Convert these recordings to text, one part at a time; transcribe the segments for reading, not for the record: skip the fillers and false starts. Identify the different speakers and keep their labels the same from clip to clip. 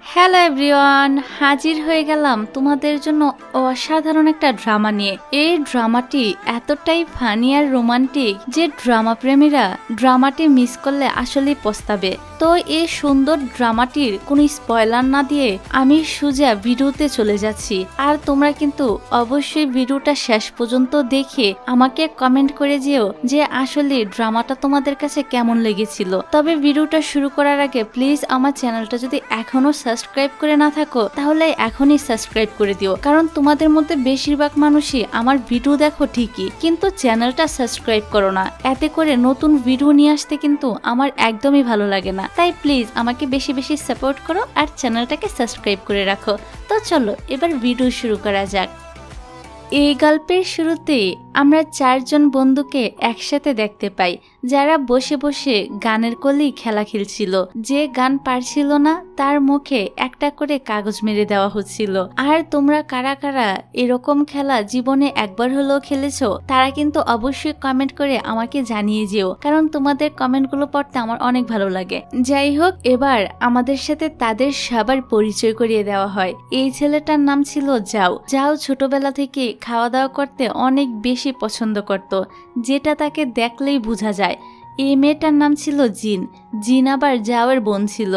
Speaker 1: Hello everyone, হাজির হয়ে গেলাম তোমাদের জন্য অসাধারণ একটা ড্রামা নিয়ে। এই ড্রামাটি এতটাই ফানি আর রোমান্টিক যে ড্রামা প্রেমীরা ড্রামাটি মিস করলে আসলেই পস্তাবে। তো এই সুন্দর ড্রামাটির কোনো স্পয়লার না দিয়ে আমি সোজা ভিডিওতে চলে যাচ্ছি, আর তোমরা কিন্তু অবশ্যই ভিডিওটা শেষ পর্যন্ত দেখে আমাকে কমেন্ট করে যেও যে আসলে ড্রামাটা তোমাদের কাছে কেমন লেগেছিল। তবে ভিডিওটা শুরু করার আগে প্লিজ আমার চ্যানেলটা যদি এখনো সাবস্ক্রাইব করে না থাকো তাহলে এখনই সাবস্ক্রাইব করে দিও, কারণ তোমাদের মধ্যে বেশিরভাগ মানুষই আমার ভিডিও দেখো ঠিকই কিন্তু চ্যানেলটা সাবস্ক্রাইব করো না। এতে করে নতুন ভিডিও নিয়ে আসতে কিন্তু আমার একদমই ভালো লাগে না। তাই প্লিজ আমাকে বেশি বেশি সাপোর্ট করো আর চ্যানেলটাকে সাবস্ক্রাইব করে রাখো। তো চলো এবার ভিডিও শুরু করা যাক। এই গল্পের শুরুতে আমরা চারজন বন্ধুকে একসাথে দেখতে পাই যারা বসে বসে গানের কলি খেলা খেলছিল। যে গান পারছিল না তার মুখে একটা করে কাগজ মেরে দেওয়া হচ্ছিল। আর তোমরা কারা কারা এরকম খেলা জীবনে একবার হলেও খেলেছো তারা কিন্তু অবশ্যই কমেন্ট করে আমাকে জানিয়ে যেও, কারণ তোমাদের কমেন্টগুলো পড়তে আমার অনেক ভালো লাগে। যাই হোক, এবার আমাদের সাথে তাদের সবার পরিচয় করিয়ে দেওয়া হয়। এই ছেলেটার নাম ছিল যাও। যাও ছোটবেলা থেকে খাওয়া দাওয়া করতে অনেক বেশি পছন্দ করত, যেটা তাকে দেখলেই বোঝা যায়। এই মেয়েটার নাম ছিল জিন। জিন আবার যাওয়ের বোন ছিল।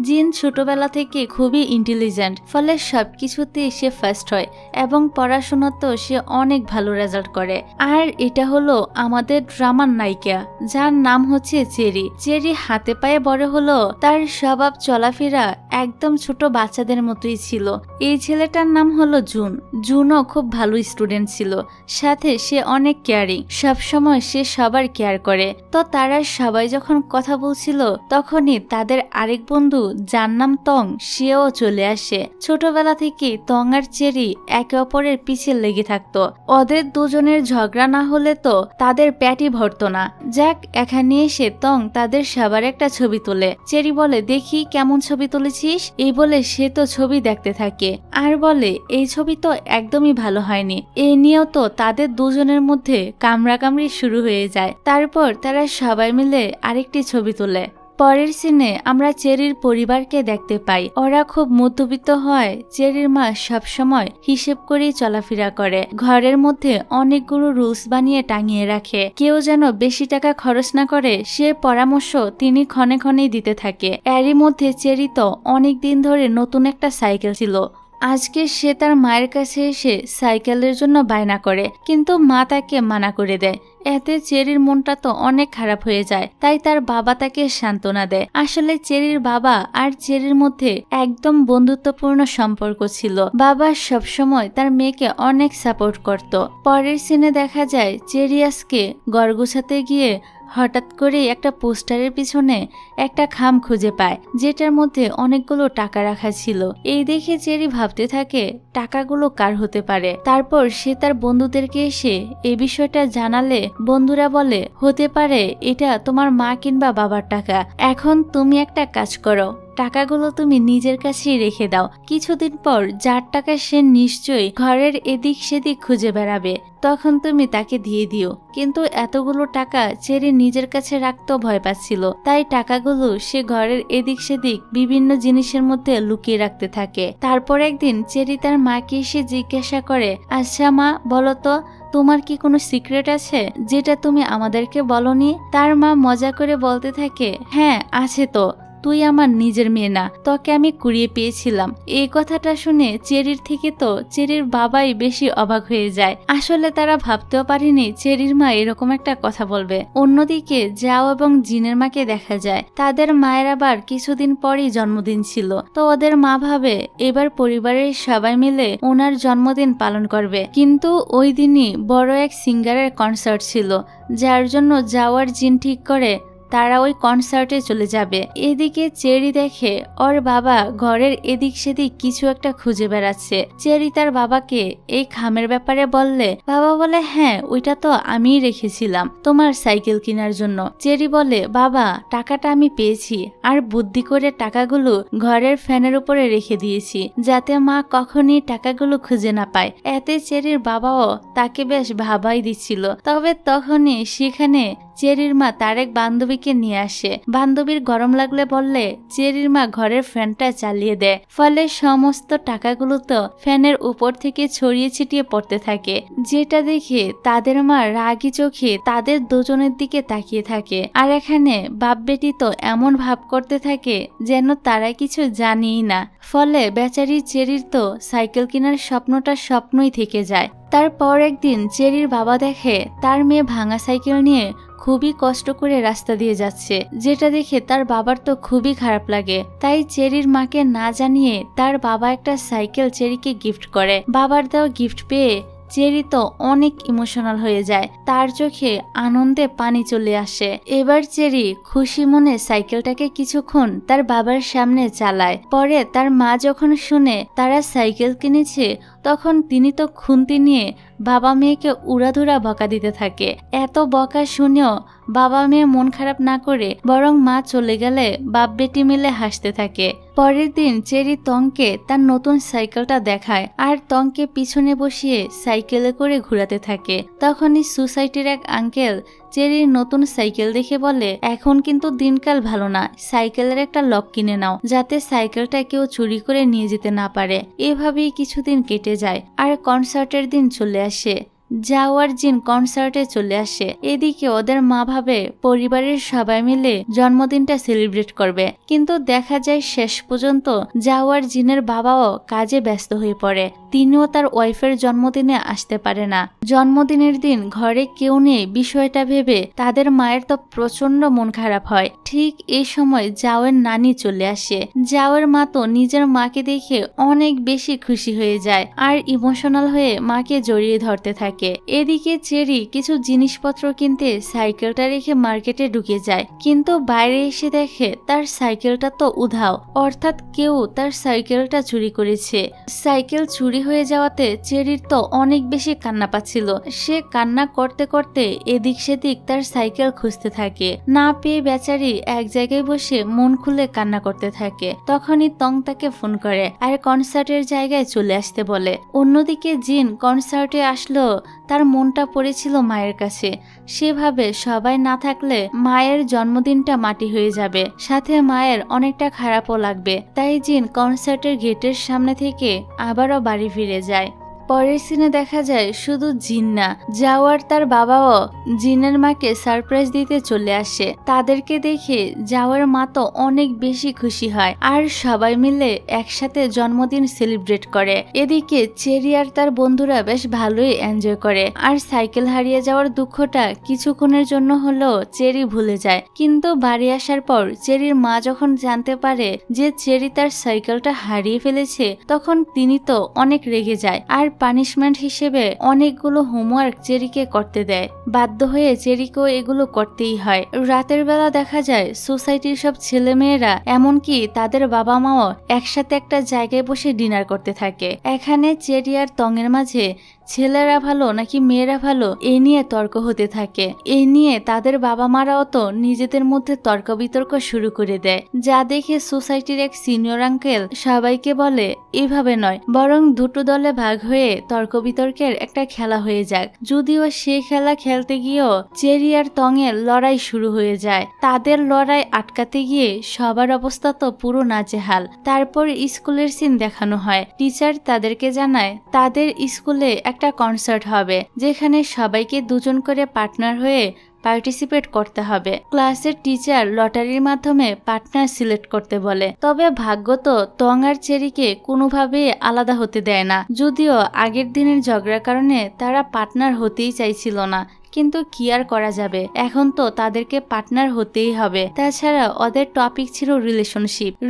Speaker 1: জিন ছোটবেলা থেকে খুবই ইন্টেলিজেন্ট, ফলে সবকিছুতেই সে ফার্স্ট হয় এবং পড়াশোনাতেও সে অনেক ভালো রেজাল্ট করে। আর এটা হলো আমাদের ড্রামার নায়িকা, যার নাম হচ্ছে চেরি। চেরি হাতে পায়ে বড় হলো, তার স্বভাব চলাফেরা একদম ছোট বাচ্চাদের মতোই ছিল। এই ছেলেটার নাম হলো জুন। জুনও খুব ভালো স্টুডেন্ট ছিল, সাথে সে অনেক কেয়ারিং, সবসময় সে সবার কেয়ার করে। তো তারা সবাই যখন কথা বলছিল তখনই তাদের আরেক বন্ধু যার নাম তং, সেও চলে আসে। ছোটবেলা থেকে তং আর চেরি একে অপরের পিছে লেগে থাকতো। ওদের দুজনের ঝগড়া না হলে তো তাদের পেটই ভরতো না। যাক, এখানে এসে তং তাদের সবার একটা ছবি তোলে। চেরি বলে, দেখি কেমন ছবি তুলেছিস। এই বলে সে তো ছবি দেখতে থাকে আর বলে, এই ছবি তো একদমই ভালো হয়নি। এই নিয়েও তো তাদের দুজনের মধ্যে কামড়াকামড়ি শুরু হয়ে যায়। তারপর তারা সবাই মিলে আরেকটি ছবি তোলে। পরের সিনে আমরা চেরির পরিবারকে দেখতে পাই। ওরা খুব মধ্যবিত্ত হয়। চেরির মা সবসময় হিসেব করেই চলাফেরা করে। ঘরের মধ্যে অনেকগুলো রুলস বানিয়ে টাঙিয়ে রাখে, কেউ যেন বেশি টাকা খরচ না করে সে পরামর্শ তিনি ক্ষণে ক্ষণেই দিতে থাকে। এরই মধ্যে চেরি তো অনেক দিন ধরে নতুন একটা সাইকেল ছিল। আজকে সে তার মায়ের কাছে এসে সাইকেলের জন্য বায়না করে, কিন্তু মা তাকে মানা করে দেয়। এতে চেরির মনটা তো অনেক খারাপ হয়ে যায়। তাই তার বাবা তাকে সান্ত্বনা দেয়। আসলে চেরির বাবা আর চেরির মধ্যে একদম বন্ধুত্বপূর্ণ সম্পর্ক ছিল। বাবা সবসময় তার মেয়েকে অনেক সাপোর্ট করত। পরের সিনে দেখা যায় চেরি আজকে ঘর গোছাতে গিয়ে হঠাৎ করে একটা পোস্টারের পিছনে একটা খাম খুঁজে পায়, যেটার মধ্যে অনেকগুলো টাকা রাখা ছিল। এই দেখে চেরি ভাবতে থাকে টাকাগুলো কার হতে পারে। তারপর সে তার বন্ধুদেরকে এসে এই বিষয়টা জানালে বন্ধুরা বলে, হতে পারে এটা তোমার মা কিংবা বাবার টাকা। এখন তুমি একটা কাজ করো, টাকাগুলো তুমি নিজের কাছেই রেখে দাও। কিছুদিন পর যার টাকা সে নিশ্চয়ই ঘরের এদিক সেদিক খুঁজে বেড়াবে, তখন তুমি তাকে দিয়ে দিও। কিন্তু এতগুলো টাকা চেরি নিজের কাছে রাখতেও ভয় পাচ্ছিল, তাই টাকাগুলো সে ঘরের এদিক সেদিক বিভিন্ন জিনিসের মধ্যে লুকিয়ে রাখতে থাকে। তারপর একদিন চেরি তার মাকে এসে জিজ্ঞাসা করে, আচ্ছা মা, বলো তো তোমার কি কোনো সিক্রেট আছে যেটা তুমি আমাদেরকে বলনি? তার মা মজা করে বলতে থাকে, হ্যাঁ আছে তো, তুই আমার নিজের মেয়ে না, তোকে আমি কুড়িয়ে পেয়েছিলাম। এই কথাটা শুনে চেরির থেকে তো চেরির বাবাই বেশি অবাক হয়ে যায়। আসলে তারা ভাবতেও পারেনি চেরির মা এরকম একটা কথা বলবে। অন্যদিকে যাও এবং জিনের মাকে দেখা যায় তাদের মায়ের আবার কিছুদিন পরই জন্মদিন ছিল। তো ওদের মা ভাবে এবার পরিবারের সবাই মিলে ওনার জন্মদিন পালন করবে। কিন্তু ওই দিনই বড় এক সিঙ্গারের কনসার্ট ছিল, যার জন্য যাওয়ার জিন ঠিক করে তারা ওই কনসার্টে চলে যাবে। এদিকে চেরি দেখে ওর বাবা ঘরের এদিক সেদিক কিছু একটা খুঁজে বেড়াচ্ছে। চেরি তার বাবাকে এই খামের ব্যাপারে বললে বাবা বলে, হ্যাঁ ওইটা তো আমিই রেখেছিলাম তোমার সাইকেল কেনার জন্য। চেরি বলে, বাবা টাকাটা আমি পেয়েছি, আর বুদ্ধি করে টাকাগুলো ঘরের ফ্যানের উপরে রেখে দিয়েছি যাতে মা কখনই টাকাগুলো খুঁজে না পায়। এতে চেরির বাবাও তাকে বেশ ভাবাই দিচ্ছিল। তবে তখনই সেখানে চেরির মা তার এক বান্ধবীকে নিয়ে আসে। বান্ধবীর গরম লাগলে বললে চেরির মা ঘরের ফ্যানটা চালিয়ে দেয়। ফলে সমস্ত টাকাগুলো তো ফ্যানের উপর থেকে ছড়িয়ে ছিটিয়ে পড়তে থাকে, যেটা দেখে তাদের মা রাগী চোখে তাদের দুজনের দিকে তাকিয়ে থাকে। আর এখানে বাপ বেটি তো এমন ভাব করতে থাকে যেন তারা কিছু জানিই না। ফলে বেচারি চেরির তো সাইকেল কেনার স্বপ্নটা স্বপ্নই থেকে যায়। তারপর একদিন চেরির বাবা দেখে তার মেয়ে ভাঙা সাইকেল নিয়ে খুবই কষ্ট করে রাস্তা দিয়ে যাচ্ছে, যেটা দেখে তার বাবার তো খুবই খারাপ লাগে। তাই চেরির মাকে না জানিয়ে তার বাবা একটা সাইকেল চেরিকে গিফট করে। বাবার দেওয়া গিফট পেয়ে চেরি তো অনেক ইমোশনাল হয়ে যায়, তার চোখে আনন্দে পানি চলে আসে। এবার চেরি খুশি মনে সাইকেলটাকে কিছুক্ষণ তার বাবার সামনে চালায়। পরে তার মা যখন শুনে তারা সাইকেল কিনেছে, তখন তিনি তো খুন্তি নিয়ে বাবা মেয়েকে উড়াধুরা বকা দিতে থাকে। এত বকা শুনেও বাবা মেয়ে মন খারাপ না করে বরং মা চলে গেলে বাপ বেটি মিলে হাসতে থাকে। পরের দিন চেরি তংকে তার নতুন সাইকেলটা দেখায় আর তংকে পিছনে বসিয়ে সাইকেলে করে ঘুরাতে থাকে। তখনই সোসাইটির এক আঙ্কেল চেরির নতুন সাইকেল দেখে বলে, এখন কিন্তু দিনকাল ভালো না, সাইকেলের একটা লক কিনে নাও যাতে সাইকেলটা কেউ চুরি করে নিয়ে যেতে না পারে। এভাবেই কিছুদিন কেটে যায় আর কনসার্টের দিন চলে আসে। যাওয়ার জিন কনসার্টে চলে আসে। এদিকে ওদের মা ভাবে পরিবারের সবাই মিলে জন্মদিনটা সেলিব্রেট করবে, কিন্তু দেখা যায় শেষ পর্যন্ত যাওয়ার জিনের বাবাও কাজে ব্যস্ত হয়ে পড়ে। তিনিও তার ওয়াইফের জন্মদিনে আসতে পারে না। জন্মদিনের দিন ঘরে কেউ নেই বিষয়টা ভেবে তাদের মায়ের তো প্রচন্ড মন খারাপ হয়। ঠিক এই সময় যাওয়ের নানি চলে আসে। যাওয়ের মা তো নিজের মাকে দেখে অনেক বেশি খুশি হয়ে যায় আর ইমোশনাল হয়ে মাকে জড়িয়ে ধরতে থাকে। এদিকে চেরি কিছু জিনিসপত্র কিনতে সাইকেলটা রেখে মার্কেটে ঢুকে যায়, কিন্তু বাইরে এসে দেখে তার সাইকেলটা তো উধাও, অর্থাৎ কেউ তার সাইকেলটা চুরি করেছে। সাইকেল চুরি হয়ে যাওয়াতে চেরির তো অনেক বেশি কান্না পাচ্ছিল। সে কান্না করতে করতে এদিক সেদিক তার সাইকেল খুঁজতে থাকে। না পেয়ে বেচারি এক জায়গায় বসে মন খুলে কান্না করতে থাকে। তখনই তং তাকে ফোন করে আর কনসার্টের জায়গায় চলে আসতে বলে। অন্যদিকে জিন কনসার্টে আসলো, তার মনটা পড়েছিল মায়ের কাছে। সেভাবে সবাই না থাকলে মায়ের জন্মদিনটা মাটি হয়ে যাবে, সাথে মায়ের অনেকটা খারাপও লাগবে। তাই জিন কনসার্টের গেটের সামনে থেকে আবারও বাড়ি ফিরে যায়। পরের সিনে দেখা যায় শুধু জিন না, যাওয়ার তার বাবাও জিনের মাকে সারপ্রাইজ দিতে চলে আসে। তাদেরকে দেখে যাওয়ার মা তো অনেক বেশি খুশি হয় আর সবাই মিলে একসাথে জন্মদিন সেলিব্রেট করে। এদিকে চেরি আর তার বন্ধুরা বেশ ভালোই এনজয় করে আর সাইকেল হারিয়ে যাওয়ার দুঃখটা কিছুক্ষণের জন্য হলেও চেরি ভুলে যায়। কিন্তু বাড়ি আসার পর চেরির মা যখন জানতে পারে যে চেরি তার সাইকেলটা হারিয়ে ফেলেছে, তখন তিনি তো অনেক রেগে যায় আর পানিশমেন্ট হিসেবে অনেকগুলো হোমওয়ার্ক চেরিকে করতে দেয়। বাধ্য হয়ে চেরিকেও এগুলো করতেই হয়। রাতের বেলা দেখা যায় সোসাইটির সব ছেলে মেয়েরা এমনকি তাদের বাবা মাও একসাথে একটা জায়গায় বসে ডিনার করতে থাকে। এখানে চেরি আর তংয়ের মাঝে ছেলেরা ভালো নাকি মেয়েরা ভালো এ নিয়ে তর্ক হতে থাকে। এ নিয়ে তাদের বাবা মারাও তো নিজেদের মধ্যে তর্ক বিতর্ক শুরু করে দেয়, যা দেখে সোসাইটির এক সিনিয়র আঙ্কেল সবাইকে বলে এভাবে নয়, বরং দুটো দলে ভাগ হয়ে তর্ক বিতর্কের একটা খেলা হয়ে যাক। যদিও সে খেলা খেলতে গিয়েও চেরি আর তংয়ের লড়াই শুরু হয়ে যায়। তাদের লড়াই আটকাতে গিয়ে সবার অবস্থা তো পুরো নাজেহাল। তারপর স্কুলের সিন দেখানো হয়। টিচার তাদেরকে জানায় তাদের স্কুলে একটা কনসার্ট হবে, যেখানে সবাইকে দুজন করে পার্টনার হয়ে পার্টিসিপেট করতে হবে। ক্লাসের টিচার লটারির মাধ্যমে পার্টনার সিলেক্ট করতে বলে। তবে ভাগ্য তো তং আর চেরিকে কোনোভাবেই আলাদা হতে দেয় না। যদিও আগের দিনের ঝগড়ার কারণে তারা পার্টনার হতেই চাইছিল না, কিন্তু কি আর করা যাবে, এখন তো তাদেরকে পার্টনার হতেই হবে। তাছাড়া ওদের টপিক ছিল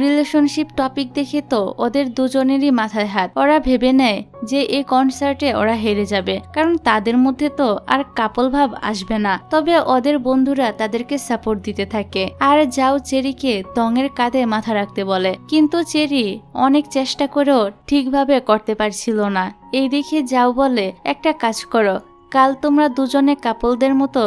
Speaker 1: রিলেশনশিপ টপিক দেখে তো ওদের দুজনেরই মাথায় হাত। ওরা ভেবে নেয় যে এই কনসার্টে ওরা হেরে যাবে, কারণ তাদের মধ্যে তো আর কাপল ভাব আসবে না। তবে ওদের বন্ধুরা তাদেরকে সাপোর্ট দিতে থাকে আর যাও চেরিকে তংয়ের কাঁধে মাথা রাখতে বলে, কিন্তু চেরি অনেক চেষ্টা করেও ঠিকভাবে করতে পারছিল না। এই দেখে যাও বলে একটা কাজ করো, কাল তোমরা দুজনে কাপলদের মতো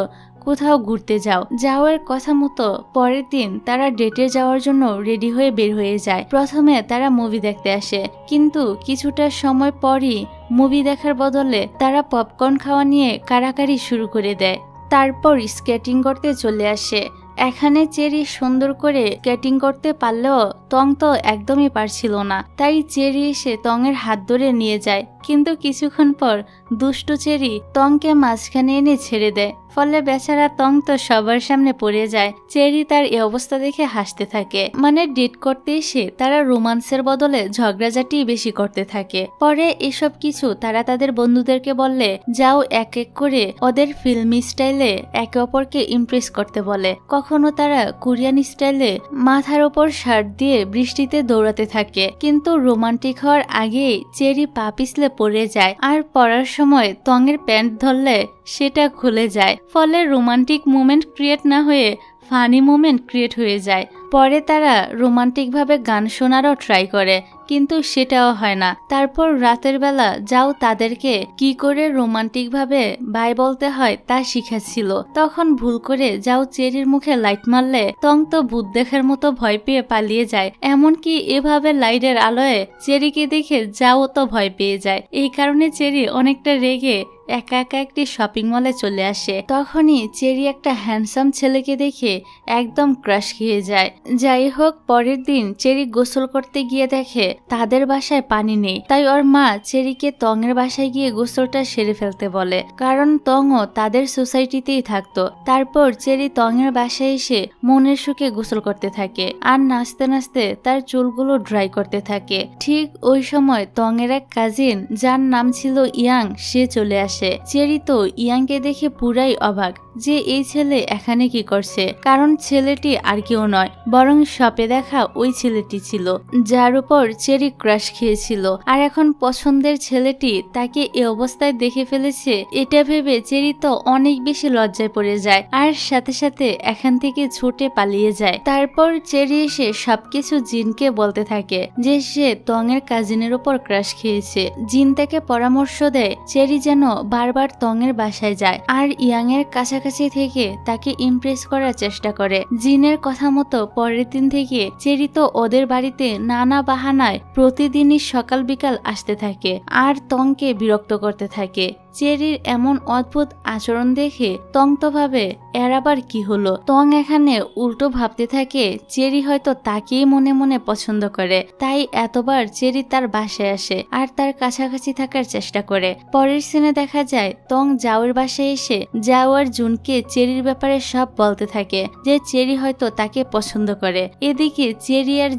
Speaker 1: কোথাও ঘুরতে যাও। যাওয়ার কথা মতো পরের দিন তারা ডেটে যাওয়ার জন্য রেডি হয়ে বের হয়ে যায়। প্রথমে তারা মুভি দেখতে আসে, কিন্তু কিছুটা সময় পরই মুভি দেখার বদলে তারা পপকর্ন খাওয়া নিয়ে কাড়াকাড়ি শুরু করে দেয়। তারপর স্কেটিং করতে চলে আসে। এখানে চেরি সুন্দর করে স্কেটিং করতে পারলেও তং তো একদমই পারছিল না। তাই চেরি এসে তংয়ের হাত ধরে নিয়ে যায়, কিন্তু কিছুক্ষণ পর দুষ্টু চেরি তংকে মাঝখানে এনে ছেড়ে দেয়। ফলে বেচারা তং তো সবার সামনে পড়ে যায়। চেরি তার এই অবস্থা দেখে হাসতে থাকে। মানে ডেট করতে এসে তারা রোমান্সের বদলে ঝগড়াঝাটি বেশি করতে থাকে। পরে এসব কিছু তারা তাদের বন্ধুদেরকে বললে, যাও এক এক করে ওদের ফিল্মি স্টাইলে একে অপরকে ইমপ্রেস করতে বলে। কখনো তারা কোরিয়ান স্টাইলে মাথার ওপর শার্ট দিয়ে বৃষ্টিতে দৌড়াতে থাকে, কিন্তু রোমান্টিক হওয়ার আগেই চেরি পা পিছলে পড়ে যায়, আর পড়ার সময় তংয়ের প্যান্ট ধরলে সেটা খুলে যায়। ফলে রোমান্টিক মোমেন্ট ক্রিয়েট না হয়ে ফানি মোমেন্ট ক্রিয়েট হয়ে যায়। পরে তারা রোমান্টিকভাবে গান শোনারও ট্রাই করে, কিন্তু সেটাও হয় না। তারপর রাতের বেলা যাও তাদেরকে কি করে রোমান্টিকভাবে বাই বলতে হয় তা শিখাচ্ছিল। তখন ভুল করে যাও চেরির মুখে লাইট মারলে তং তো ভূত দেখার মতো ভয় পেয়ে পালিয়ে যায়। এমনকি এভাবে লাইটের আলোয় চেরিকে দেখে যাও তো ভয় পেয়ে যায়। এই কারণে চেরি অনেকটা রেগে একা একা একটি শপিং মলে চলে আসে। তখনই চেরি একটা হ্যান্ডসাম ছেলেকে দেখে একদম ক্রাশ খেয়ে যায়। যাই হোক, পরের দিন চেরি গোসল করতে গিয়ে দেখে তাদের বাসায় পানি নেই। তাই ওর মা চেরিকে তংয়ের বাসায় গিয়ে গোসলটা সেরে ফেলতে বলে, কারণ তংও তাদের সোসাইটিতেই থাকতো। তারপর চেরি তংয়ের বাসায় এসে মনের সুখে গোসল করতে থাকে আর নাচতে নাচতে তার চুলগুলো ড্রাই করতে থাকে। ঠিক ওই সময় তংয়ের এক কাজিন, যার নাম ছিল ইয়াং, সে চলে আসে। চেরি তো ইয়াংকে দেখে পুরাই অবাক যে এই ছেলে এখানে কি করছে, কারণ ছেলেটি আর কেউ নয় বরং শপে দেখা ওই ছেলেটি ছিল, যার উপর চেরি ক্রাশ খেয়েছিল। আর এখন পছন্দের ছেলেটি তাকে এই অবস্থায় দেখে ফেলেছে, এটা ভেবে চেরি তো অনেক বেশি লজ্জায় পড়ে যায় আর সাথে সাথে এখান থেকে ছুটে পালিয়ে যায়। তারপর চেরি এসে সবকিছু জিনকে বলতে থাকে যে সে তংয়ের কাজিনের উপর ক্রাশ খেয়েছে। জিন তাকে পরামর্শ দেয় চেরি যেন বারবার তংয়ের বাসায় যায় আর ইয়াং এর কাছাকাছি থেকে তাকে ইমপ্রেস করার চেষ্টা করে। জিনের কথা মতো পরের দিন থেকে চেরি তো ওদের বাড়িতে নানা বাহানায় প্রতিদিনই সকাল বিকাল আসতে থাকে আর তংকে বিরক্ত করতে থাকে। চেরির এমন অদ্ভুত আচরণ দেখে তং তো ভাবে এর আবার কি হলো। তং এখানে উল্টো ভাবতে থাকে চেরি হয়তো তাকেই মনে মনে পছন্দ করে, তাই এতবার চেরি তার বাসায় আসে আর তার কাছাকাছি থাকার চেষ্টা করে। পরের সিনে দেখা যায় তং জাওয়ের বাসায় এসে জাও আর জুনকে চেরির ব্যাপারে সব বলতে থাকে যে চেরি হয়তো তাকে পছন্দ করে। এদিকে চেরি আর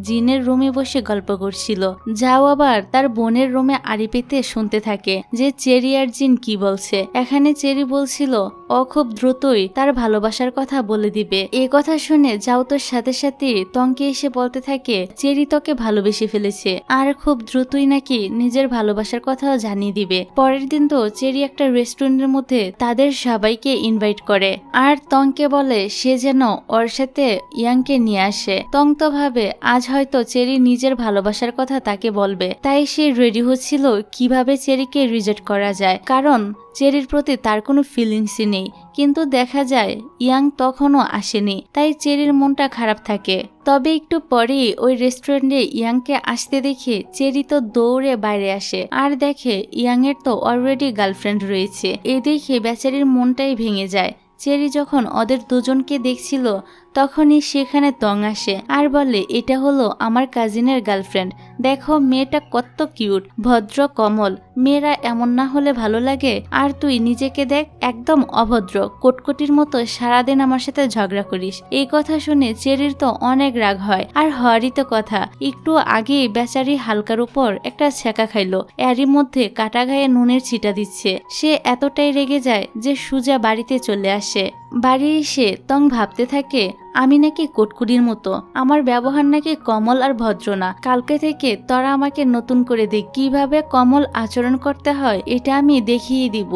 Speaker 1: জিনের রুমে বসে গল্প করছিল। জাও আবার তার বোনের রুমে আড়ি পেতে শুনতে থাকে যে চেরি আর জিন কি বলছে। এখানে চেরি বলছিল ও খুব দ্রুতই তার ভালোবাসার কথা বলে দিবে। এই কথা শুনে যাও তোর সাথে সাথে তংকে এসে বলতে থাকে চেরি তোকে ভালোবেসে ফেলেছে আর খুব দ্রুতই নাকি নিজের ভালোবাসার কথাও জানিয়ে দিবে। পরের দিন তো চেরি একটা রেস্টুরেন্টের মধ্যে তাদের সবাইকে ইনভাইট করে আর তংকে বলে সে যেন ওর সাথে ইয়াংকে নিয়ে আসে। তং তো ভাবে আজ হয়তো চেরি নিজের ভালোবাসার কথা তাকে বলবে, তাই সে রেডি হচ্ছিল কিভাবে চেরিকে রিজেক্ট করা যায়, কারণ চেরির প্রতি তার কোনো ফিলিংসই নেই। কিন্তু দেখা যায় ইয়াং তখনও আসেনি, তাই চেরির মনটা খারাপ থাকে। তবে একটু পরেই ওই রেস্টুরেন্টে ইয়াংকে আসতে দেখে চেরি তো দৌড়ে বাইরে আসে আর দেখে ইয়াং এর তো অলরেডি গার্লফ্রেন্ড রয়েছে। এ দেখে বেচারির মনটাই ভেঙে যায়। চেরি যখন ওদের দুজনকে দেখছিল তখনই সেখানে তং আসে আর বলে এটা হলো আমার কাজিনের গার্লফ্রেন্ড, দেখো মেয়েটা কত কিউট, ভদ্র, কমল, মেয়েরা এমন না হলে ভালো লাগে। আর তুই নিজেকে দেখ, একদম অভদ্র, কোটকটির মতো সারাদিন আমার সাথে ঝগড়া করিস। এই কথা শুনে চেরির তো অনেক রাগ হয়। আর হওয়ারই তো কথা, একটু আগে বেচারি হালকার উপর একটা ছেঁকা খাইলো, এরই মধ্যে কাটা গায়ে নুনের ছিটা দিচ্ছে। সে এতটাই রেগে যায় যে সুজা বাড়িতে চলে আসে। বাড়ি এসে তং ভাবতে থাকে আমি নাকি কোটকুটির মতো, আমার ব্যবহার নাকি কমল আর ভদ্র না। কালকে থেকে তোরা আমাকে নতুন করে দেখ, কিভাবে কমল আচরণ করতে হয় এটা আমি দেখিয়ে দিব।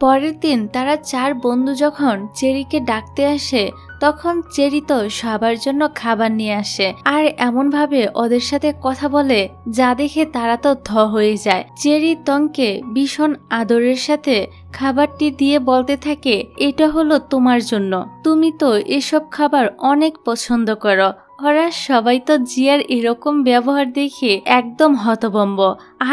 Speaker 1: পরের দিন তারা চার বন্ধু যখন চেরিকে ডাকতে আসে তখন চেরি তো সবার জন্য খাবার নিয়ে আসে আর এমন ভাবে ওদের সাথে কথা বলে যা দেখে তারা তো থ হয়ে যায়। চেরি তংকে ভীষণ আদরের সাথে খাবারটি দিয়ে বলতে থাকে এটা হলো তোমার জন্য, তুমি তো এসব খাবার অনেক পছন্দ করো, ওরা সবাই তো জিয়ার এরকম ব্যবহার দেখে একদম হতভম্ব,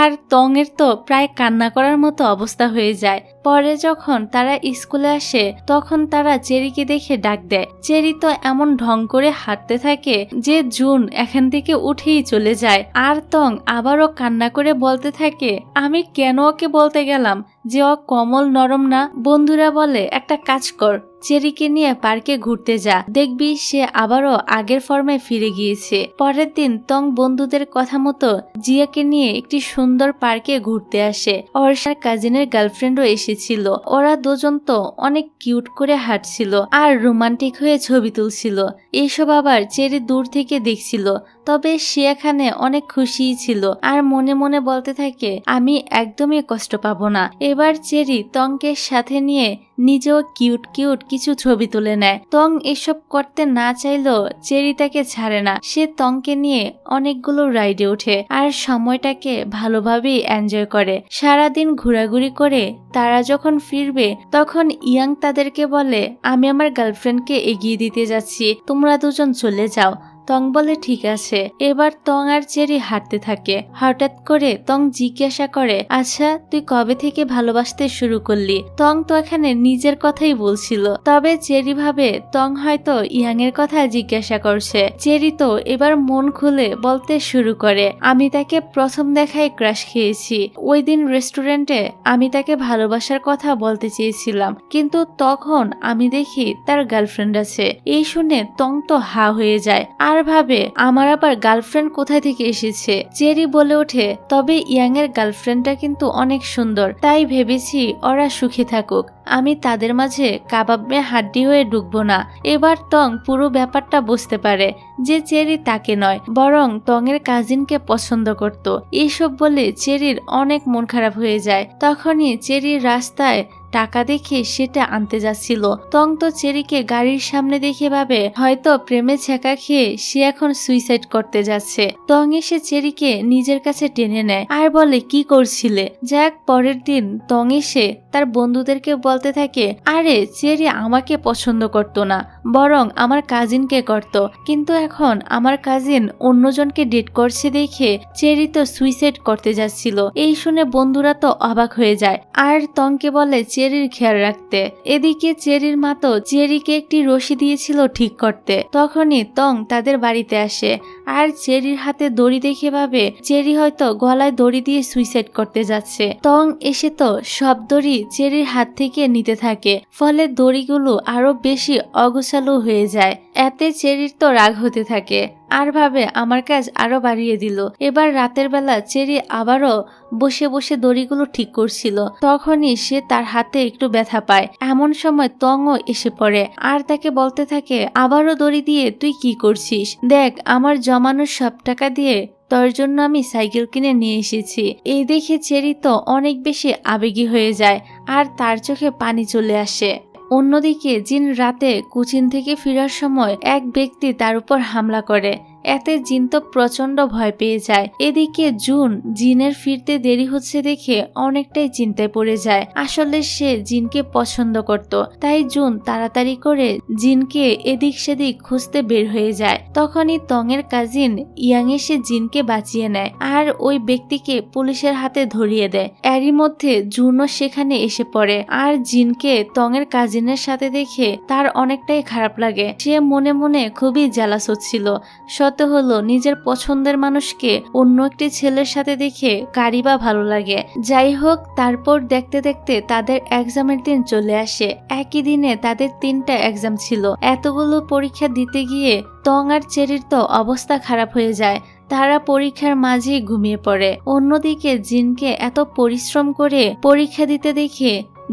Speaker 1: আর তং এর তো প্রায় কান্না করার মতো অবস্থা হয়ে যায়। পরে যখন তারা স্কুলে আসে তখন তারা চেরিকে দেখে ডাক দেয়। চেরি তো এমন ঢং করে হাঁটতে থাকে যে জুন এখান থেকে উঠেই চলে যায়, আর তং আবারও কান্না করে বলতে থাকে, আমি কেন ওকে বলতে গেলাম যে ও কোমল নরম না। বন্ধুরা বলে, একটা কাজ কর, চেরিকে নিয়ে পার্কে ঘুরতে যা, দেখবি সে আবারও আগের ফর্মে ফিরে গিয়েছে। পরের দিন তং বন্ধুদের কথা মতো জিয়াকে নিয়ে একটি সুন্দর পার্কে ঘুরতে আসে। অর্ষার কাজিনের গার্লফ্রেন্ডও এসেছিল। ওরা দুজন তো অনেক কিউট করে হাঁটছিল আর রোমান্টিক হয়ে ছবি তুলছিল। এইসব আবার চেরি দূর থেকে দেখছিল, তবে সে এখানে অনেক খুশিই ছিল আর মনে মনে বলতে থাকে, আমি একদমই কষ্ট পাবো না। এবার চেরি তংকে সাথে নিয়ে নিজেও কিউট কিউট কিছু ছবি তুলে নেয়। তং এসব করতে না চাইলেও চেরি তাকে ছাড়ে না। সে তংকে নিয়ে অনেকগুলো রাইডে ওঠে আর সময়টাকে ভালোভাবেই এনজয় করে। সারাদিন ঘোরাঘুরি করে তারা যখন ফিরবে তখন ইয়াং তাদেরকে বলে, আমি আমার গার্লফ্রেন্ডকে এগিয়ে দিতে যাচ্ছি, তোমরা দুজন চলে যাও। তং বলে ঠিক আছে। এবার তং আর চেরি হাঁটতে থাকে। হঠাৎ করে তং জিজ্ঞাসা করে, আচ্ছা তুই কবে থেকে ভালোবাসতে শুরু করলি? তং তো এখানে নিজের কথাই বলছিল, তবে চেরি ভাবে তং হয়তো ইয়াং এর কথা জিজ্ঞাসা করছে। চেরি তো এবার মন খুলে বলতে শুরু করে, আমি তাকে প্রথম দেখায় ক্রাশ খেয়েছি। ওই দিন রেস্টুরেন্টে আমি তাকে ভালোবাসার কথা বলতে চেয়েছিলাম, কিন্তু তখন আমি দেখি তার গার্লফ্রেন্ড আছে। এই শুনে তং তো হা হয়ে যায় আর ভাবে, আমার আবার গার্লফ্রেন্ড কোথায় থেকে এসেছে। চেরি বলে ওঠে, তবে ইয়াং এর গার্লফ্রেন্ডটা কিন্তু অনেক সুন্দর, তাই ভেবেছি ওরা সুখী থাকুক, আমি তাদের মাঝে কাবাব মে হাড্ডি হয়ে ঢুকবো না। এবার তং পুরো ব্যাপারটা বুঝতে পারে যে চেরি তাকে নয় বরং তং এর কাজিনকে পছন্দ করত। এইসব বলে চেরির অনেক মন খারাপ হয়ে যায়। তখনই চেরির রাস্তায় টাকা দেখে সেটা আনতে যাচ্ছিল। তং তো চেরিকে গাড়ির সামনে দেখে ভাবে হয়তো প্রেমে ছেঁকা খেয়ে সে এখন সুইসাইড করতে যাচ্ছে। তং এসে চেরিকে নিজের কাছে টেনে নেয় আর বলে, কি করছিলে? যাক, পরের দিন তং এসে তার বন্ধুদেরকে বলতে থাকে, আরে চেরি আমাকে পছন্দ করতো না, বরং আমার কাজিনকে করত, কিন্তু এখন আমার কাজিন অন্যজনকে ডেট করছে দেখে চেরি তো সুইসাইড করতে যাচ্ছিল। এই শুনে বন্ধুরা তো অবাক হয়ে যায় আর তংকে বলে চেরির খেয়াল রাখতে। এদিকে চেরির মা তো চেরিকে একটি রশি দিয়েছিল ঠিক করতে। তখনই তং তাদের বাড়িতে আসে আর চেরির হাতে দড়ি দেখে ভাবে চেরি হয়তো গলায় দড়ি দিয়ে সুইসাইড করতে যাচ্ছে। তং এসে তো সব দড়ি চেরির হাত থেকে নিতে থাকে, ফলে দড়িগুলো আরো বেশি অগোছালো হয়ে যায়। এতে চেরির তো রাগ হতে থাকে আর ভাবে আমার কাজ আরো বাড়িয়ে দিল। এবার রাতের বেলা চেরি আবারও বসে বসে দড়িগুলো ঠিক করছিল। তখনই সে তার হাতে একটু ব্যথা পায়। এমন সময় তংও এসে পড়ে আর তাকে বলতে থাকে, আবারও দড়ি দিয়ে তুই কি করছিস? দেখ, আমার জমানো সব টাকা দিয়ে তোর জন্য আমি সাইকেল কিনে নিয়ে এসেছি। এই দেখে চেরি তো অনেক বেশি আবেগী হয়ে যায় আর তার চোখে পানি চলে আসে। অন্যদিকে জিন রাতে কোচিন থেকে ফেরার সময় এক ব্যক্তি তার উপর হামলা করে। এতে জিন তো প্রচন্ড ভয় পেয়ে যায়। এদিকে জুন জিনের ফিরতে দেরি হচ্ছে দেখে অনেকটাই চিন্তায় পড়ে যায়। আসলে সে জিনকে পছন্দ করত, তাই জুন তাড়াতাড়ি করে জিনকে এদিক সেদিক খুঁজতে বের হয়ে যায়। তখনই তং এর কাজিন ইয়াং এসে জিনকে বাঁচিয়ে নেয় আর ওই ব্যক্তিকে পুলিশের হাতে ধরিয়ে দেয়। এরই মধ্যে জুনও সেখানে এসে পড়ে আর জিনকে তং এর কাজিনের সাথে দেখে তার অনেকটাই খারাপ লাগে। সে মনে মনে খুবই জেলাস হচ্ছিল। সত্য হলো নিজের পছন্দের মানুষকে অন্য একটি ছেলের সাথে দেখে কারই বা ভালো লাগে। যাই হোক, তারপর দেখতে দেখতে তাদের এক্সামের দিন চলে আসে। একই দিনে তাদের 3টা এক্সাম ছিল। এতগুলো পরীক্ষা দিতে গিয়ে তং আর চেরির তো অবস্থা খারাপ হয়ে যায়। তারা পরীক্ষার মাঝেই ঘুমিয়ে পড়ে। অন্যদিকে জিনকে এত পরিশ্রম করে পরীক্ষা দিতে দেখে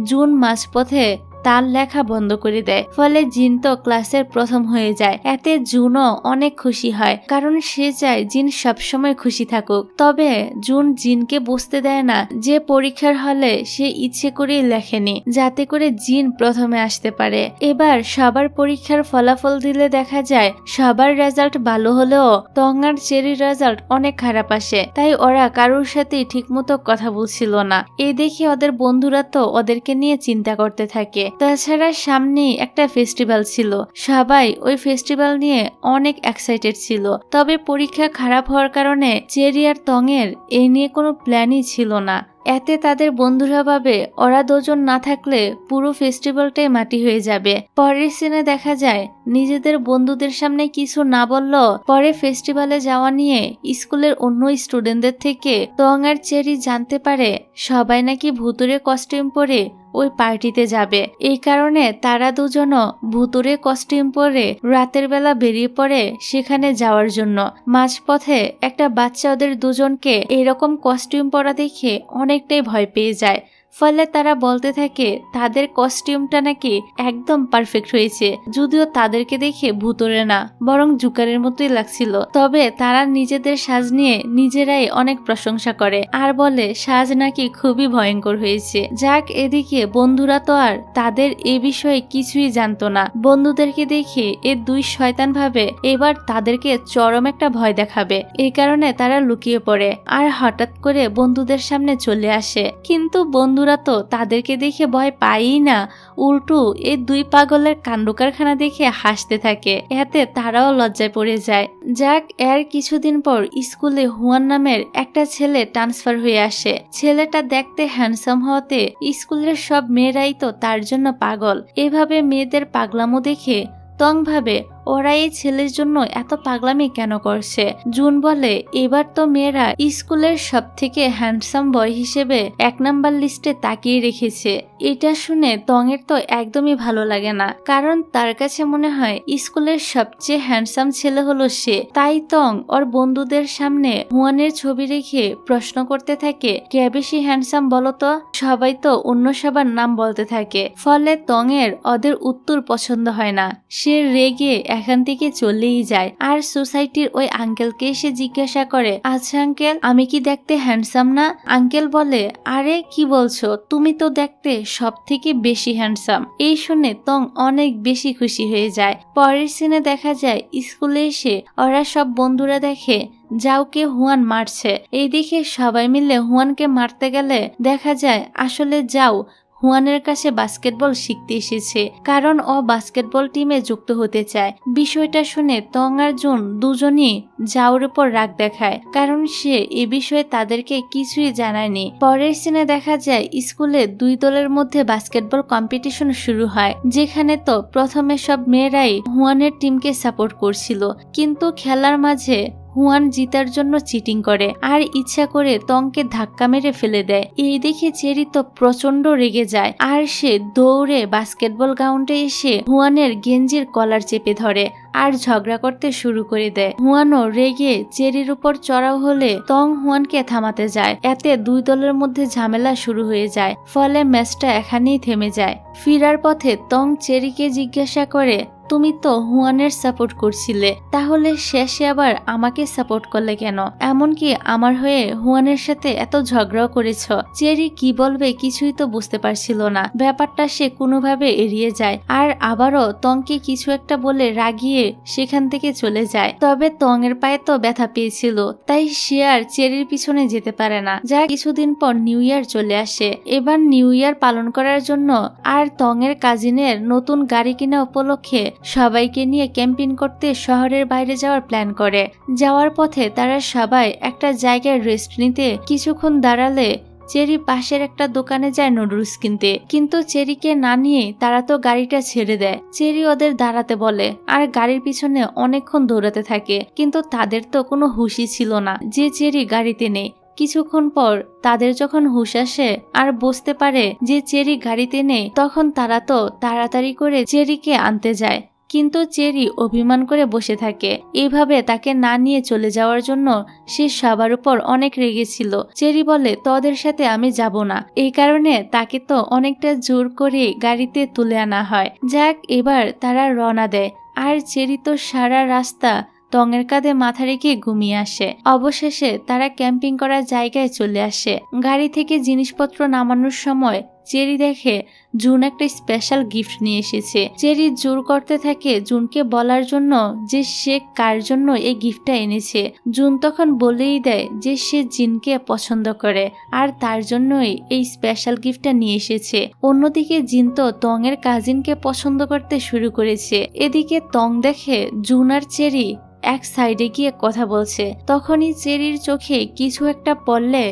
Speaker 1: জুন মাঝপথে তার লেখা বন্ধ করে দেয়, ফলে জিন তো ক্লাসের প্রথম হয়ে যায়। এতে জুনও অনেক খুশি হয়, কারণ সে চায় জিন সবসময় খুশি থাকুক। তবে জুন জিনকে বুঝতে দেয় না যে পরীক্ষার হলে সে ইচ্ছে করেই লেখেনি, যাতে করে জিন প্রথমে আসতে পারে। এবার সবার পরীক্ষার ফলাফল দিলে দেখা যায় সবার রেজাল্ট ভালো হলেও তং আর চেরির রেজাল্ট অনেক খারাপ আসে। তাই ওরা কারোর সাথে ঠিকমতো কথা বলছিল না। এই দেখে ওদের বন্ধুরা তো ওদেরকে নিয়ে চিন্তা করতে থাকে। তাছাড়া সামনেই একটা ফেস্টিভ্যাল ছিল, সবাই ওই ফেস্টিভ্যাল নিয়ে অনেক এক্সাইটেড ছিল। তবে পরীক্ষা খারাপ হওয়ার কারণে চেরি আর তংয়ের এ নিয়ে কোনো প্ল্যানই ছিল না। এতে তাদের বন্ধুরা ভাবে ওরা দুজন না থাকলে পুরো ফেস্টিভ্যালটাই মাটি হয়ে যাবে। পরের সিনে দেখা যায় নিজেদের বন্ধুদের সামনে কিছু না বললেও পরে ফেস্টিভ্যালে যাওয়া নিয়ে স্কুলের অন্য স্টুডেন্টদের থেকে তং আর চেরি জানতে পারে সবাই নাকি ভুতুরে কস্টিউম পরে ওই পার্টিতে যাবে। এই কারণে তারা দুজনও ভুতুরে কস্টিউম পরে রাতের বেলা বেরিয়ে পড়ে সেখানে যাওয়ার জন্য। মাঝপথে একটা বাচ্চা ওদের দুজনকে এরকম কস্টিউম পরা দেখে অনেকটাই ভয় পেয়ে যায়। ফলে তারা বলতে থাকে তাদের কস্টিউমটা নাকি একদম পারফেক্ট হয়েছে, যদিও তাদেরকে দেখে ভুতুরে না বরং জুকারের মতোই লাগছিল। তবে তারা নিজেদের সাজ নিয়ে নিজেরাই অনেক প্রশংসা করে আর বলে সাজ নাকি খুবই ভয়ঙ্কর হয়েছে। যাক, এদিকে বন্ধুরা তো আর তাদের এ বিষয়ে কিছুই জানতো না। বন্ধুদেরকে দেখে এ দুই শয়তান ভাবে এবার তাদেরকে চরম একটা ভয় দেখাবে। এই কারণে তারা লুকিয়ে পড়ে আর হঠাৎ করে বন্ধুদের সামনে চলে আসে। কিন্তু বন্ধুরা তো তাদেরকে দেখে ভয় পায়ই না, উল্টো এই দুই পাগলের কাণ্ড কারখানা দেখে হাসতে থাকে। এতে তারাও লজ্জায় পড়ে যায়। যাক, এর কিছুদিন পর স্কুলে হুয়ান নামের একটা ছেলে ট্রান্সফার হয়ে আসে। ছেলেটা দেখতে হ্যান্ডসাম হওয়াতে স্কুলের সব মেয়েরাই তো তার জন্য পাগল। এভাবে মেয়েদের পাগলামো দেখে তং ভাবে ওরা এই ছেলের জন্য এত পাগলামি কেন করছে। জুন বলে এবার তো মেয়েরা স্কুলের সব থেকে হ্যান্ডসাম বয় হিসেবে 1 নাম্বার লিস্টে তাকিয়ে রেখেছে। এটা শুনে তংয়ের তো একদমই ভালো লাগে না, কারণ তার কাছে মনে হয় স্কুলের সবচেয়ে হ্যান্ডসাম ছেলে হলো সে। তাই তং ওর বন্ধুদের সামনে হুয়ানের ছবি রেখে প্রশ্ন করতে থাকে কে বেশি হ্যান্ডসাম বলতো। সবাই তো অন্য সবার নাম বলতে থাকে। ফলে তংয়ের ওদের উত্তর পছন্দ হয় না, সে রেগে এখান থেকে চলেই যায়। আর সোসাইটির ওই আঙ্কেলকে এসে জিজ্ঞাসা করে আচ্ছা আঙ্কেল, আমি কি দেখতে হ্যান্ডসাম না? আঙ্কেল বলে আরে কি বলছো, তুমি তো দেখতে সব থেকে বেশি হ্যান্ডসাম। এই শুনে তং অনেক বেশি খুশি হয়ে যায়। পরের সিনে দেখা যায় স্কুলে এসে ওরা সব বন্ধুরা দেখে যাওকে হুয়ান মারছে। এই দেখে সবাই মিলে হুয়ানকে মারতে গেলে দেখা যায় আসলে যাও হুয়ানের কাছে বাস্কেটবল শিখতে এসেছে, কারণ ও বাস্কেটবল টিমে যুক্ত হতে চায়। বিষয়টা শুনে তং আর জুন দুজনই যাওর উপর রাগ দেখায়, কারণ সে এ বিষয়ে তাদেরকে কিছুই জানায়নি। পরের সিনে দেখা যায় স্কুলে দুই দলের মধ্যে বাস্কেটবল কম্পিটিশন শুরু হয়, যেখানে তো প্রথমে সব মেয়েরাই হুয়ানের টিমকে সাপোর্ট করছিল, কিন্তু খেলার মাঝে হুয়ান জিতার জন্য চিটিং করে আর ইচ্ছা করে তংকে ধাক্কা মেরে ফেলে দেয়। এই দেখে চেরি তো প্রচন্ড রেগে যায় আর সে দৌড়ে বাস্কেটবল গ্রাউন্ডে এসে হুয়ানের গেঞ্জির কলার চেপে ধরে আর ঝগড়া করতে শুরু করে দেয়। হুয়ানও রেগে চেরির উপর চড়াও হলে তং হুয়ানকে থামাতে যায়। এতে দুই দলের মধ্যে ঝামেলা শুরু হয়ে যায়, ফলে ম্যাচটা এখানেই থেমে যায়। ফিরার পথে তং চেরিকে জিজ্ঞাসা করে তুমি তো হুয়ানের সাপোর্ট করছিলে, তাহলে শেষে আবার আমাকে সাপোর্ট করলে কেন? এমনকি আমার হয়ে হুয়ানের সাথে এত ঝগড়াও করেছ। চেরি কি বলবে কিছুই তো বুঝতে পারছিল না। ব্যাপারটা সে কোনোভাবে এড়িয়ে যায় আর আবারও তংকে কিছু একটা বলে রাগিয়ে সেখান থেকে চলে যায়। তবে তং এর পায়ে তো ব্যথা পেয়েছিল, তাই সে আর চেরির পিছনে যেতে পারে না। যা কিছুদিন পর নিউ ইয়ার চলে আসে। এবার নিউ ইয়ার পালন করার জন্য আর তং এর কাজিনের নতুন গাড়ি কিনা উপলক্ষে সবাইকে নিয়ে ক্যাম্পিং করতে শহরের বাইরে যাওয়ার প্ল্যান করে। যাওয়ার পথে তারা সবাই একটা জায়গায় রেস্ট নিতে কিছুক্ষণ দাঁড়ালে চেরি পাশের একটা দোকানে যায় নুডলস কিনতে, কিন্তু চেরিকে না নিয়ে তারা তো গাড়িটা ছেড়ে দেয়। চেরি ওদের দাঁড়াতে বলে আর গাড়ির পিছনে অনেকক্ষণ দৌড়াতে থাকে, কিন্তু তাদের তো কোনো হুঁশই ছিল না যে চেরি গাড়িতে নেই। কিছুক্ষণ পর তাদের যখন হুঁশ আসে আর বুঝতে পারে যে চেরি গাড়িতে নেই, তখন তারা তো তাড়াতাড়ি করে চেরিকে আনতে যায়, কিন্তু চেরি অভিমান করে বসে থাকে। এইভাবে তাকে না নিয়ে চলে যাওয়ার জন্য সে সবার উপর অনেক রেগেছিল। চেরি বলে তোদের সাথে আমি যাব না। এই কারণে তাকে তো অনেকটা জোর করে গাড়িতে তুলে আনা হয়। যাক, এবার তারা রওনা দেয় আর চেরি তো সারা রাস্তা টঙের কাঁধে মাথা রেখে ঘুমিয়ে আসে। অবশেষে তারা ক্যাম্পিং করার জায়গায় চলে আসে। গাড়ি থেকে জিনিসপত্র নামানোর সময় চেরি দেখে জুন একটা স্পেশাল গিফট নিয়ে এসেছে। চেরি জোর করতে থাকে জুনকে বলার জন্য যে সে কার জন্য এই গিফটটা এনেছে। জুন তখন বলেই দেয় যে সে জিনকে পছন্দ করে আর তার জন্যই এই স্পেশাল গিফটটা নিয়ে এসেছে। অন্যদিকে জিন তো তং এর কাজিনকে পছন্দ করতে শুরু করেছে। এদিকে তং দেখে জুন আর চেরি এক সাইডে গিয়ে কথা বলছে। তখনই চেরির চোখে কিছু একটা পড়লে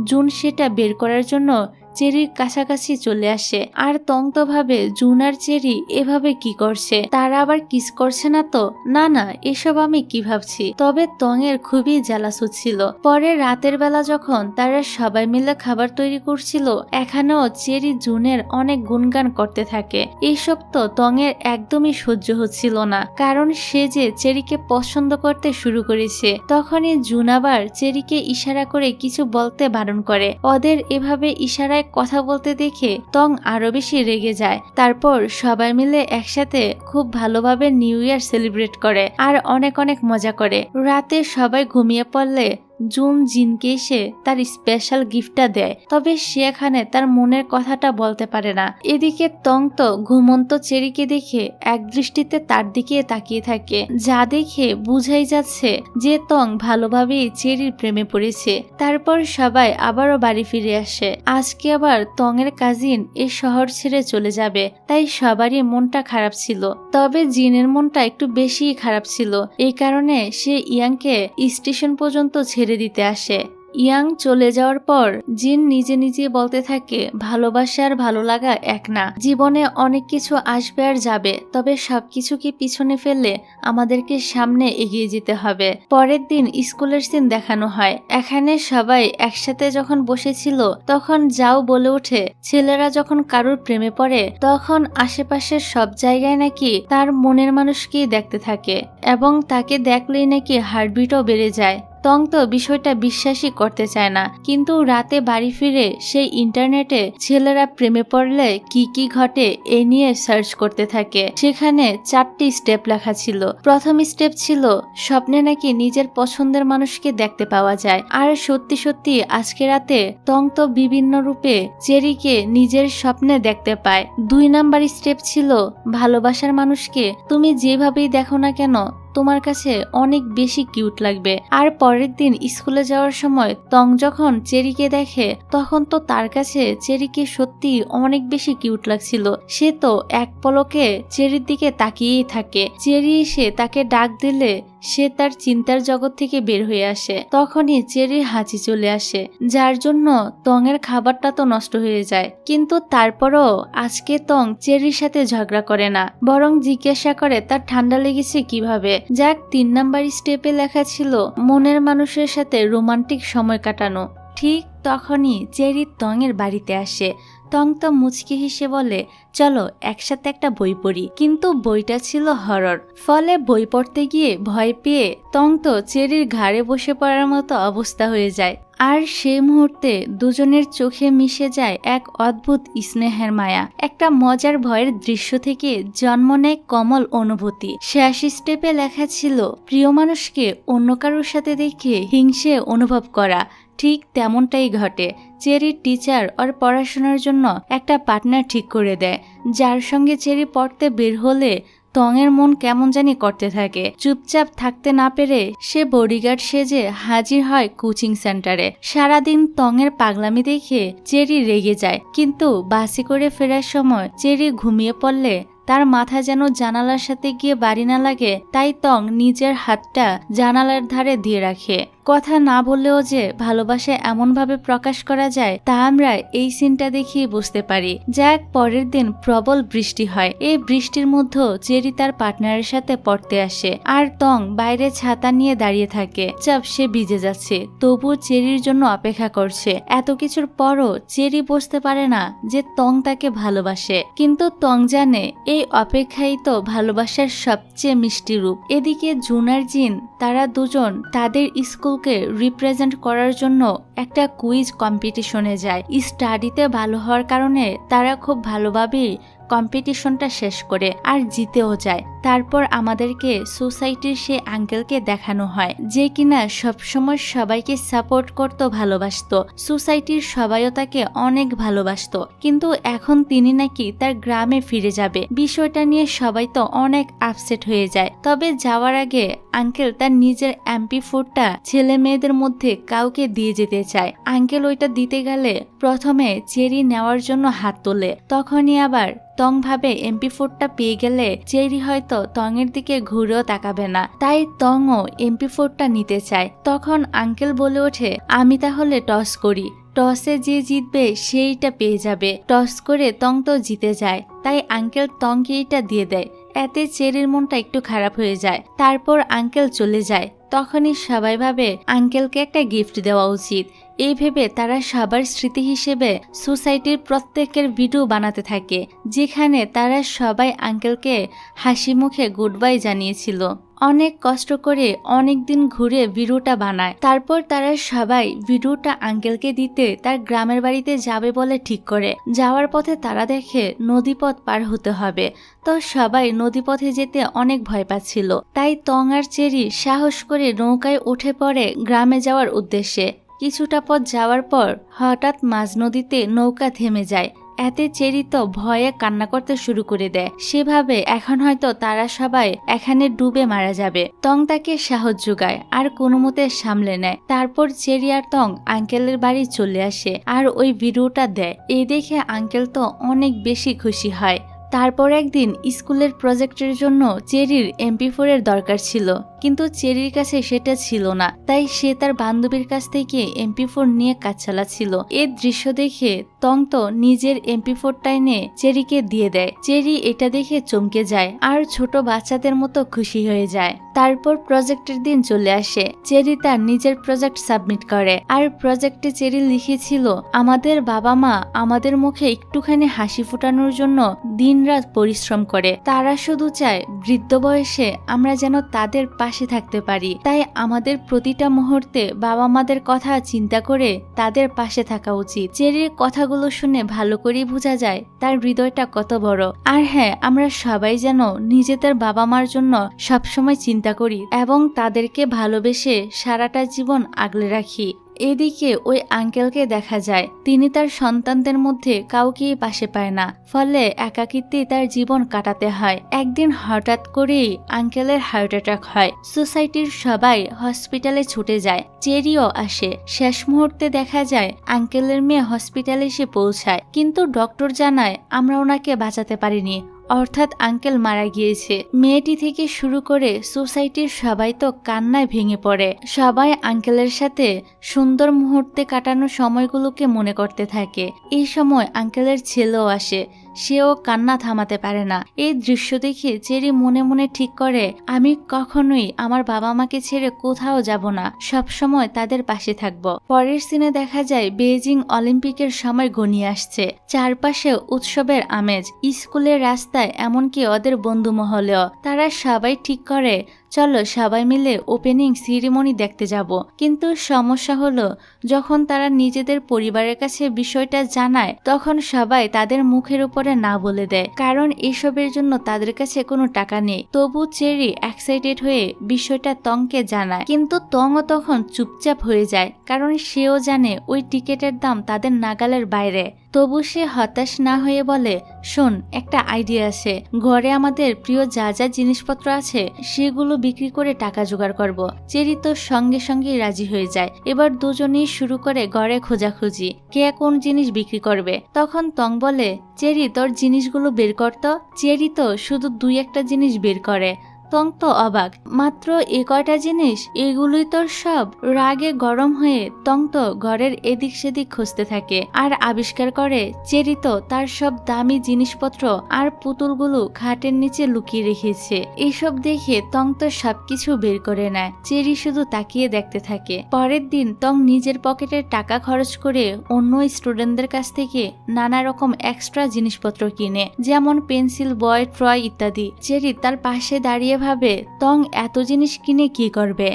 Speaker 1: জুন সেটা বের করার জন্য চেরির কাছাকাছি চলে আসে। আর তং তো ভাবে জুন আর চেরি এভাবে কি করছে, তারা আবার কিস করছে না তো? না, এসব আমি কি ভাবছি। তবে তং এর খুবই জ্বালাস হচ্ছিল। পরে রাতের বেলা যখন তারা সবাই মিলে খাবার তৈরি করছিল, এখানেও চেরি জুনের অনেক গুণগান করতে থাকে। এইসব তো তং এর একদমই সহ্য হচ্ছিল না, কারণ সে যে চেরিকে পছন্দ করতে শুরু করেছে। তখনই জুন আবার চেরিকে ইশারা করে কিছু বলতে বারণ করে। ওদের এভাবে ইশারায় কথা বলতে দেখে তং আরো বেশি রেগে যায়। তারপর সবাই মিলে একসাথে খুব ভালোভাবে নিউ ইয়ার সেলিব্রেট করে আর অনেক অনেক মজা করে। রাতে সবাই ঘুমিয়ে পড়লে জুন জিনকে এসে তার স্পেশাল গিফটটা দেয়, তবে সে এখানে তার মনের কথাটা বলতে পারে না। এদিকে তং তো ঘুমন্ত চেরিকে দেখে এক দৃষ্টিতে তার দিকে তাকিয়ে থাকে, যা দেখে বুঝাই যাচ্ছে যে তং ভালোভাবেই চেরির প্রেমে পড়েছে। তারপর সবাই আবারও বাড়ি ফিরে আসে। আজকে আবার তং এর কাজিন এই শহর ছেড়ে চলে যাবে, তাই সবারই মনটা খারাপ ছিল। তবে জিনের মনটা একটু বেশি খারাপ ছিল, এই কারণে সে ইয়াংকে স্টেশন পর্যন্ত ছেড়ে দিতে আসে। ইয়াং চলে যাওয়ার পর জিন নিজে নিজে বলতে থাকে ভালোবাসা আর ভালো লাগা এক না, জীবনে অনেক কিছু আসবে আর যাবে, তবে সবকিছুকে পিছনে ফেললে আমাদেরকে সামনে এগিয়ে যেতে হবে। পরের দিন স্কুলের সিন দেখানো হয়। এখানে সবাই একসাথে যখন বসেছিল তখন যাও বলে ওঠে ছেলেরা যখন কারোর প্রেমে পড়ে তখন আশেপাশের সব জায়গায় নাকি তার মনের মানুষকেই দেখতে থাকে এবং তাকে দেখলেই নাকি হার্টবিটও বেড়ে যায়। তং তো বিষয়টা বিশ্বাসই করতে চায় না, কিন্তু রাতে বাড়ি ফিরে সেই ইন্টারনেটে ছেলেরা প্রেমে পড়লে কি কি ঘটে এ নিয়ে সার্চ করতে থাকে। সেখানে 4টি স্টেপ লেখা ছিল। প্রথম স্টেপ ছিল স্বপ্নে নাকি নিজের পছন্দের মানুষকে দেখতে পাওয়া যায়, আর সত্যি সত্যি আজকে রাতে তং তো বিভিন্ন রূপে চেরিকে নিজের স্বপ্নে দেখতে পায়। 2 নাম্বার স্টেপ ছিল ভালোবাসার মানুষকে তুমি যেভাবেই দেখো না কেন তোমার কাছে অনেক বেশি কিউট লাগবে। আর পরের দিন স্কুলে যাওয়ার সময় তং যখন চেরিকে দেখে তখন তো তার কাছে চেরিকে সত্যি অনেক বেশি কিউট লাগছিল। সে তো এক পলকে চেরির দিকে তাকিয়েই থাকে। চেরি এসে তাকে ডাক দিলে সে তার চিন্তার জগৎ থেকে বের হয়ে আসে। তখনই চেরির হাঁচি চলে আসে, যার জন্য তং এর খাবারটা তো নষ্ট হয়ে যায়। কিন্তু তারপরও আজকে তং চেরির সাথে ঝগড়া করে না, বরং জিজ্ঞাসা করে তার ঠান্ডা লেগেছে কিভাবে। যাক 3 নাম্বার স্টেপে লেখা ছিল মনের মানুষের সাথে রোমান্টিক সময় কাটানো। ঠিক তখনই চেরি তং এর বাড়িতে আসে। তং তো মুচকি হেসে বলে চলো একসাথে একটা বই পড়ি, কিন্তু বইটা ছিল হরর। ফলে বই পড়তে গিয়ে ভয় পেয়ে তং তো চেরির ঘাড়ে বসে পড়ার মতো অবস্থা হয়ে যায়। আর সেই মুহূর্তে দুজনের চোখে মিশে যায় এক অদ্ভুত স্নেহের মায়া। একটা মজার ভয়ের দৃশ্য থেকে জন্ম নেয় কমল অনুভূতি। শেষ স্টেপে লেখা ছিল প্রিয় মানুষকে অন্য কারোর সাথে দেখে হিংসে অনুভব করা। ঠিক তেমনটাই ঘটে। চেরির টিচার ওর পড়াশোনার জন্য একটা পার্টনার ঠিক করে দেয়, যার সঙ্গে চেরি পড়তে বের হলে তং এর মন কেমন জানি করতে থাকে। চুপচাপ থাকতে না পেরে সে বডিগার্ড সেজে হাজির হয় কোচিং সেন্টারে। সারাদিন তং এর পাগলামি দেখে চেরি রেগে যায়, কিন্তু বাসে করে ফেরার সময় চেরি ঘুমিয়ে পড়লে তার মাথা যেন জানালার সাথে গিয়ে বাড়ি না লাগে, তাই তং নিজের হাতটা জানালার ধারে দিয়ে রাখে। কথা না বললেও যে ভালোবাসা এমন ভাবে প্রকাশ করা যায় তা আমরা এই সিনটা দেখিয়ে বুঝতে পারি। যাক পরের দিন প্রবল বৃষ্টি হয়। এই বৃষ্টির মধ্যে চেরি তার পার্টনারের সাথে পড়তে আসে, আর তং বাইরে ছাতা নিয়ে দাঁড়িয়ে থাকে। চাপ সে ভিজে যাচ্ছে, তবুও চেরির জন্য অপেক্ষা করছে। এত কিছুর পরও চেরি বুঝতে পারে না যে তং তাকে ভালোবাসে, কিন্তু তং জানে এই অপেক্ষাই তো ভালোবাসার সবচেয়ে মিষ্টি রূপ। এদিকে জুন আর জিন তারা দুজন তাদের স্কুলকে রিপ্রেজেন্ট করার জন্য একটা কুইজ কম্পিটিশনে যায়। স্টাডিতে ভালো হওয়ার কারণে তারা খুব ভালোভাবেই কম্পিটিশনটা শেষ করে আর জিতেও যায়। তারপর আমাদেরকে সোসাইটির সেই আঙ্কেলকে দেখানো হয় যে কিনা সবসময় সবাইকে সাপোর্ট করতো, ভালোবাসতো। সোসাইটির সবাইও তাকে অনেক ভালোবাসতো, কিন্তু এখন তিনি নাকি তার গ্রামে ফিরে যাবে। বিষয়টা নিয়ে সবাই তো অনেক আপসেট হয়ে যায়। তবে যাওয়ার আগে আঙ্কেল তার নিজের MP4টা ছেলে মেয়েদের মধ্যে কাউকে দিয়ে যেতে চায়। আঙ্কেল ওইটা দিতে গেলে প্রথমে চেরি নেওয়ার জন্য হাত তোলে, তখনই আবার তং ভাবে MP4টা পেয়ে গেলে চেরি হয়তো তংয়ের দিকে ঘুরেও তাকাবে না, তাই তংও MP4টা নিতে চায়। তখন আঙ্কেল বলে ওঠে, আমি তাহলে টস করি, টসে যে জিতবে সেইটা পেয়ে যাবে। টস করে তং তো জিতে যায়, তাই আঙ্কেল তংকে এটা দিয়ে দেয়। এতে চেরির মনটা একটু খারাপ হয়ে যায়। তারপর আঙ্কেল চলে যায়। তখনই সবাই ভাবে আঙ্কেলকে একটা গিফট দেওয়া উচিত। এই ভেবে তারা সবার স্মৃতি হিসেবে সোসাইটির প্রত্যেকের ভিডিও বানাতে থাকে, যেখানে তারা সবাই আঙ্কেলকে হাসি মুখে গুড বাই জানিয়েছিল। অনেক কষ্ট করে অনেক দিন ঘুরে ভিডিওটা বানায়। তারপর তারা সবাই ভিডিওটা আঙ্কেলকে দিতে তার গ্রামের বাড়িতে যাবে বলে ঠিক করে। যাওয়ার পথে তারা দেখে নদীপথ পার হতে হবে, তো সবাই নদীপথে যেতে অনেক ভয় পাচ্ছিল। তাই তং আর চেরি সাহস করে নৌকায় উঠে পড়ে গ্রামে যাওয়ার উদ্দেশ্যে। কিছুটা পথ যাওয়ার পর হঠাৎ মাঝ নদীতে নৌকা থেমে যায়। এতে চেরি তো ভয়ে কান্না করতে শুরু করে দেয়। সেভাবে এখন হয়তো তারা সবাই এখানে ডুবে মারা যাবে। তং তাকে সাহস যোগায় আর কোনো মতে সামলে নেয়। তারপর চেরি আর তং আঙ্কেলের বাড়ি চলে আসে আর ওই ভিডিওটা দেয়। এই দেখে আঙ্কেল তো অনেক বেশি খুশি হয়। তারপর একদিন স্কুলের প্রজেক্টের জন্য চেরির MP4 এর দরকার ছিল, কিন্তু চেরির কাছে সেটা ছিল না। তাই সে তার বান্ধবীর কাছ থেকে MP4 নিয়ে কাজ চালাচ্ছিল। এর দৃশ্য দেখে তং তো নিজের MP4টা এনে চেরিকে দিয়ে দেয়। চেরি এটা দেখে চমকে যায় আর ছোট বাচ্চাদের মতো খুশি হয়ে যায়। তারপর প্রজেক্টের দিন চলে আসে। চেরি তার নিজের প্রজেক্ট সাবমিট করে আর প্রজেক্টে চেরি লিখেছিল, আমাদের বাবা মা আমাদের মুখে একটুখানি হাসি ফোটানোর জন্য দিনরাত পরিশ্রম করে। তারা শুধু চায় বৃদ্ধ বয়সে আমরা যেন তাদের পাশে থাকতে পারি। তাই আমাদের প্রতিটা মুহূর্তে বাবা মাদের কথা চিন্তা করে তাদের পাশে থাকা উচিত। চেরির কথাগুলো শুনে ভালো করেই বোঝা যায় তার হৃদয়টা কত বড়। আর হ্যাঁ, আমরা সবাই যেন নিজেদের বাবা মার জন্য সবসময় চিন্তা করি এবং তাদেরকে ভালোবেসে সারাটা জীবন আগলে রাখি। এদিকে ওই আঙ্কেলকে দেখা যায় তিনি তার সন্তানদের মধ্যে কাউকেই পাশে পায় না, ফলে একাকিত্বে তার জীবন কাটাতে হয়। একদিন হঠাৎ করেই আঙ্কেলের হার্ট অ্যাটাক হয়। সোসাইটির সবাই হসপিটালে ছুটে যায়, চেরিও আসে। শেষ মুহূর্তে দেখা যায় আঙ্কেলের মেয়ে হসপিটালে এসে পৌঁছায়, কিন্তু ডক্টর জানায় আমরা ওনাকে বাঁচাতে পারিনি, অর্থাৎ আঙ্কেল মারা গিয়েছে। মেয়েটি থেকে শুরু করে সোসাইটির সবাই তো কান্নায় ভেঙে পড়ে। সবাই আঙ্কেলের সাথে সুন্দর মুহূর্তে কাটানো সময়গুলোকে মনে করতে থাকে। এই সময় আঙ্কেলের ছেলেও আসে, সেও কান্না থামাতে পারে না। এই দৃশ্য দেখে চেরি মনে মনে ঠিক করে, আমি কখনোই আমার বাবা মাকে ছেড়ে কোথাও যাব না, সব সময় তাদের পাশে থাকব। পরের সিনে দেখা যায় বেইজিং অলিম্পিকের সময় ঘনিয়ে আসছে। চারপাশে উৎসবের আমেজ। স্কুলের রাস্তায়, এমনকি ওদের বন্ধু মহলেও। তারা সবাই ঠিক করে চলো সবাই মিলে ওপেনিং সিরিমনি দেখতে যাব। কিন্তু সমস্যা হলো, যখন তারা নিজেদের পরিবারের কাছে বিষয়টা জানায় তখন সবাই তাদের মুখের উপরে না বলে দেয়, কারণ এসবের জন্য তাদের কাছে কোনো টাকা নেই। তবু চেরি এক্সাইটেড হয়ে বিষয়টা তংকে জানায়, কিন্তু তংও তখন চুপচাপ হয়ে যায়, কারণ সেও জানে ওই টিকেটের দাম তাদের নাগালের বাইরে। তবু সে হতাশ না হয়ে বলে, শোন, একটা আইডিয়া আছে। ঘরে আমাদের প্রিয় যা যা জিনিসপত্র আছে সেগুলো বিক্রি করে টাকা জোগাড় করব। চেরি তো সঙ্গে সঙ্গে রাজি হয়ে যায়। এবার দুজনেই শুরু করে ঘরে খোঁজাখুঁজি, কে কোন জিনিস বিক্রি করবে। তখন তং বলে, চেরি তোর জিনিসগুলো বের করতো। চেরি তো শুধু 2-1টা জিনিস বের করে। তং তো অবাক, মাত্র এ কয়টা জিনিস, এগুলোই তোর সব? রাগে গরম হয়ে তং তো ঘরের এদিক সেদিক খুঁজতে থাকে আর আবিষ্কার করে চেরি তো তার সব দামি জিনিসপত্র আর পুতুলগুলো খাটের নিচে লুকিয়ে রেখেছে। এইসব দেখে তং তো সবকিছু বের করে নেয়। চেরি শুধু তাকিয়ে দেখতে থাকে। পরের দিন তং নিজের পকেটের টাকা খরচ করে অন্য স্টুডেন্টদের কাছ থেকে নানা রকম এক্সট্রা জিনিসপত্র কিনে, যেমন পেন্সিল, বই, ট্রয় ইত্যাদি। চেরি তার পাশে দাঁড়িয়ে ভাবে তং এত জিনিস কিনে কি করবে।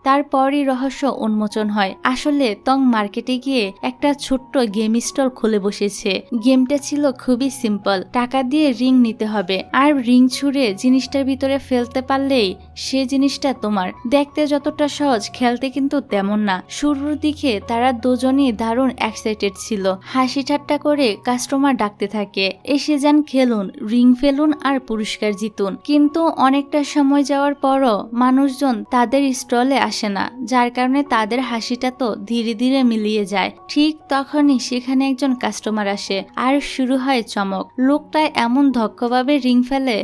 Speaker 1: তারপরই রহস্য উন্মোচন হয়। আসলে তং মার্কেটে গিয়ে একটা ছোট্ট গেম স্টল খুলে বসেছে। গেমটা ছিল খুবই সিম্পল, টাকা দিয়ে রিং নিতে হবে, আর রিং ছুঁড়ে জিনিসটার ভিতরে ফেলতে পারলেই সে জিনিসটা তোমার। দেখতে যতটা সহজ, খেলতে কিন্তু তেমন না। শুরুর দিকে তারা দুজনই দারুণ এক্সাইটেড ছিল, হাসি ঠাট্টা করে কাস্টমার ডাকতে থাকে, এসে যান, খেলুন, রিং ফেলুন আর পুরস্কার জিতুন। কিন্তু অনেকটা সময় যাওয়ার পরও মানুষজন তাদের স্টলে আসে না, যার কারণে তাদের হাসিটা তো ধীরে ধীরে মিলিয়ে যায়। ঠিক তখনই সেখানে একজন কাস্টমার আসে আর শুরু হয় চমক। লোকটা এমন দক্ষভাবে রিং ফেলে,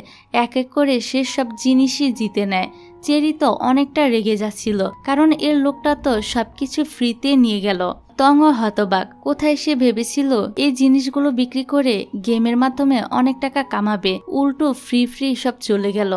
Speaker 1: এক এক করে সে সব জিনিসই জিতে নেয়। চেরি তো অনেকটা রেগে যাচ্ছিল, কারণ এর লোকটা তো সবকিছু ফ্রিতে নিয়ে গেল। তংও হতবাক, কোথায় সে ভেবেছিল এই জিনিসগুলো বিক্রি করে গেমের মাধ্যমে অনেক টাকা কামাবে, উল্টো ফ্রি ফ্রি সব চলে গেল।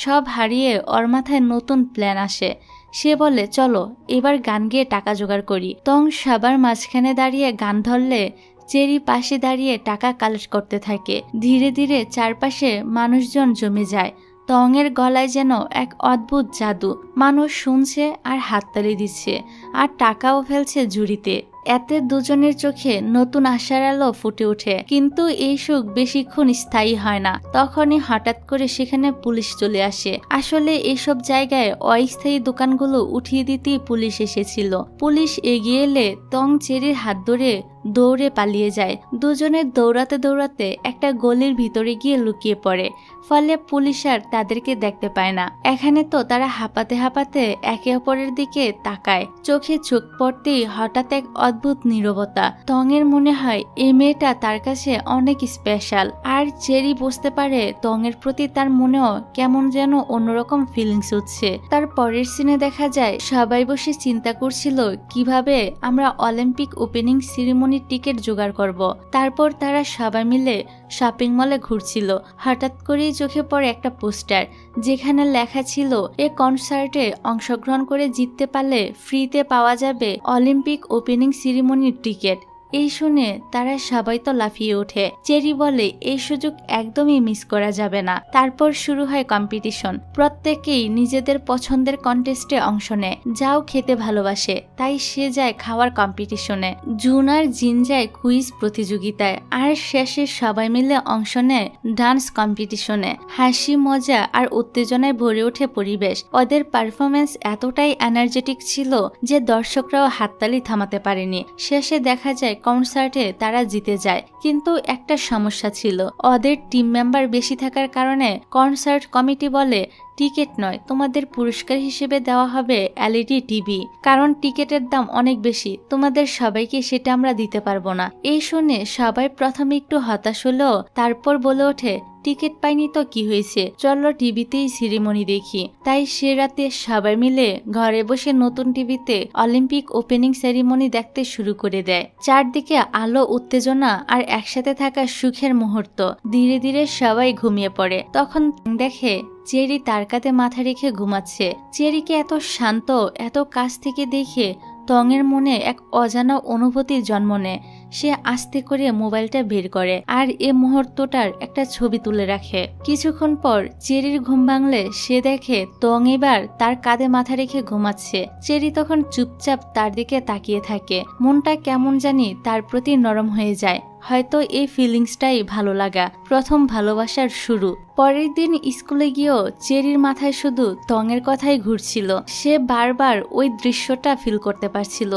Speaker 1: সব হারিয়ে ওর মাথায় নতুন প্ল্যান আসে। সে বলে, চলো এবার গান গেয়ে টাকা জোগাড় করি। তং সবার মাঝখানে দাঁড়িয়ে গান ধরলে চেরি পাশে দাঁড়িয়ে টাকা কালেক্ট করতে থাকে। ধীরে ধীরে চারপাশে মানুষজন জমে যায়। তংয়ের গলায় যেন এক অদ্ভুত জাদু, মানুষ শুনছে আর হাততালি দিচ্ছে আর টাকাও ফেলছে ঝুড়িতে। এতে দুজনের চোখে নতুন আশার আলো ফুটে ওঠে। কিন্তু এই সুখ বেশিক্ষণ স্থায়ী হয় না। তখনই হঠাৎ করে সেখানে পুলিশ চলে আসে। আসলে এইসব জায়গায় অস্থায়ী দোকানগুলো উঠিয়ে দিতেই পুলিশ এসেছিল। পুলিশ এগিয়ে এলে তং চেরির হাত ধরে দৌড়ে পালিয়ে যায়। দুজনে দৌড়াতে দৌড়াতে একটা গলির ভিতরে গিয়ে লুকিয়ে পড়ে, ফলে পুলিশ আর তাদেরকে দেখতে পায় না। এখানে তো তারা হাঁপাতে হাঁপাতে একে অপরের দিকে তাকায়। চোখে চোখ পড়তেই হঠাৎ এক অদ্ভুত নীরবতা। তংয়ের মনে হয় এই মেয়েটা তার কাছে অনেক স্পেশাল, আর চেরি বুঝতে পারে তংয়ের প্রতি তার মনেও কেমন যেন অন্যরকম ফিলিংস হচ্ছে। তার পরের সিনে দেখা যায় সবাই বসে চিন্তা করছিল কিভাবে আমরা অলিম্পিক ওপেনিং সেরিমনির টিকিট জোগাড় করব। তারপর তারা সবাই মিলে শপিং মলে ঘুরছিল। হঠাৎ করেই চোখে পড়ে একটা পোস্টার, যেখানে লেখা ছিল এ কনসার্টে অংশগ্রহণ করে জিততে পারলে ফ্রিতে পাওয়া যাবে অলিম্পিক ওপেনিং সেরিমনির টিকিট। এই শুনে তারা সবাই তো লাফিয়ে ওঠে। চেরি বলে এই সুযোগ একদমই মিস করা যাবে না। তারপর শুরু হয় কম্পিটিশন। প্রত্যেকেই নিজেদের পছন্দের কন্টেস্টে অংশ নেয়। যাও খেতে ভালোবাসে, তাই সে যায় খাওয়ার কম্পিটিশনে। জুন আর জিন যায় কুইজ প্রতিযোগিতায়, আর শেষে সবাই মিলে অংশ নেয় ডান্স কম্পিটিশনে। হাসি, মজা আর উত্তেজনায় ভরে ওঠে পরিবেশ। ওদের পারফরমেন্স এতটাই এনার্জেটিক ছিল যে দর্শকরাও হাততালি থামাতে পারেনি। শেষে দেখা যায় কনসার্টে তারা জিতে যায়। কিন্তু একটা সমস্যা ছিল, ওদের টিম মেম্বার বেশি থাকার কারণে কনসার্ট কমিটি বলে টিকিট নয়, তোমাদের পুরস্কার হিসেবে দেওয়া হবে এলইডি টিভি, কারণ টিকিটের দাম অনেক বেশি, তোমাদের সবাইকে সেটা আমরা দিতে পারবো না। এই শুনে সবাই প্রথমে একটু হতাশ হলেও তারপর বলে ওঠে টিকিট পাইনি তো কি হয়েছে, চলো টিভিতেই সেরিমনি দেখি। তাই সে রাতে সবাই মিলে ঘরে বসে নতুন টিভিতে অলিম্পিক ওপেনিং সেরিমনি দেখতে শুরু করে দেয়। চারদিকে আলো, উত্তেজনা আর একসাথে থাকা সুখের মুহূর্ত। ধীরে ধীরে সবাই ঘুমিয়ে পড়ে। তখন দেখে চেরি তার কাঁধে মাথা রেখে ঘুমাচ্ছে। চেরিকে এত শান্ত, এত কাছ থেকে দেখে তংয়ের মনে এক অজানা অনুভূতির জন্ম নেয়। সে আস্তে করে মোবাইলটা বের করে আর এ মুহূর্তটার একটা ছবি তুলে রাখে। কিছুক্ষণ পর চেরির ঘুম ভাঙলে সে দেখে তং এবার তার কাঁধে মাথা রেখে ঘুমাচ্ছে। চেরি তখন চুপচাপ তার দিকে তাকিয়ে থাকে। মনটা কেমন জানি তার প্রতি নরম হয়ে যায়। হয়তো এই ফিলিংসটাই ভালো লাগা, প্রথম ভালোবাসার শুরু। পরের দিন স্কুলে গিয়েও চেরির মাথায় শুধু তংয়ের কথাই ঘুরছিল। সে বারবার ওই দৃশ্যটা ফিল করতে পারছিল,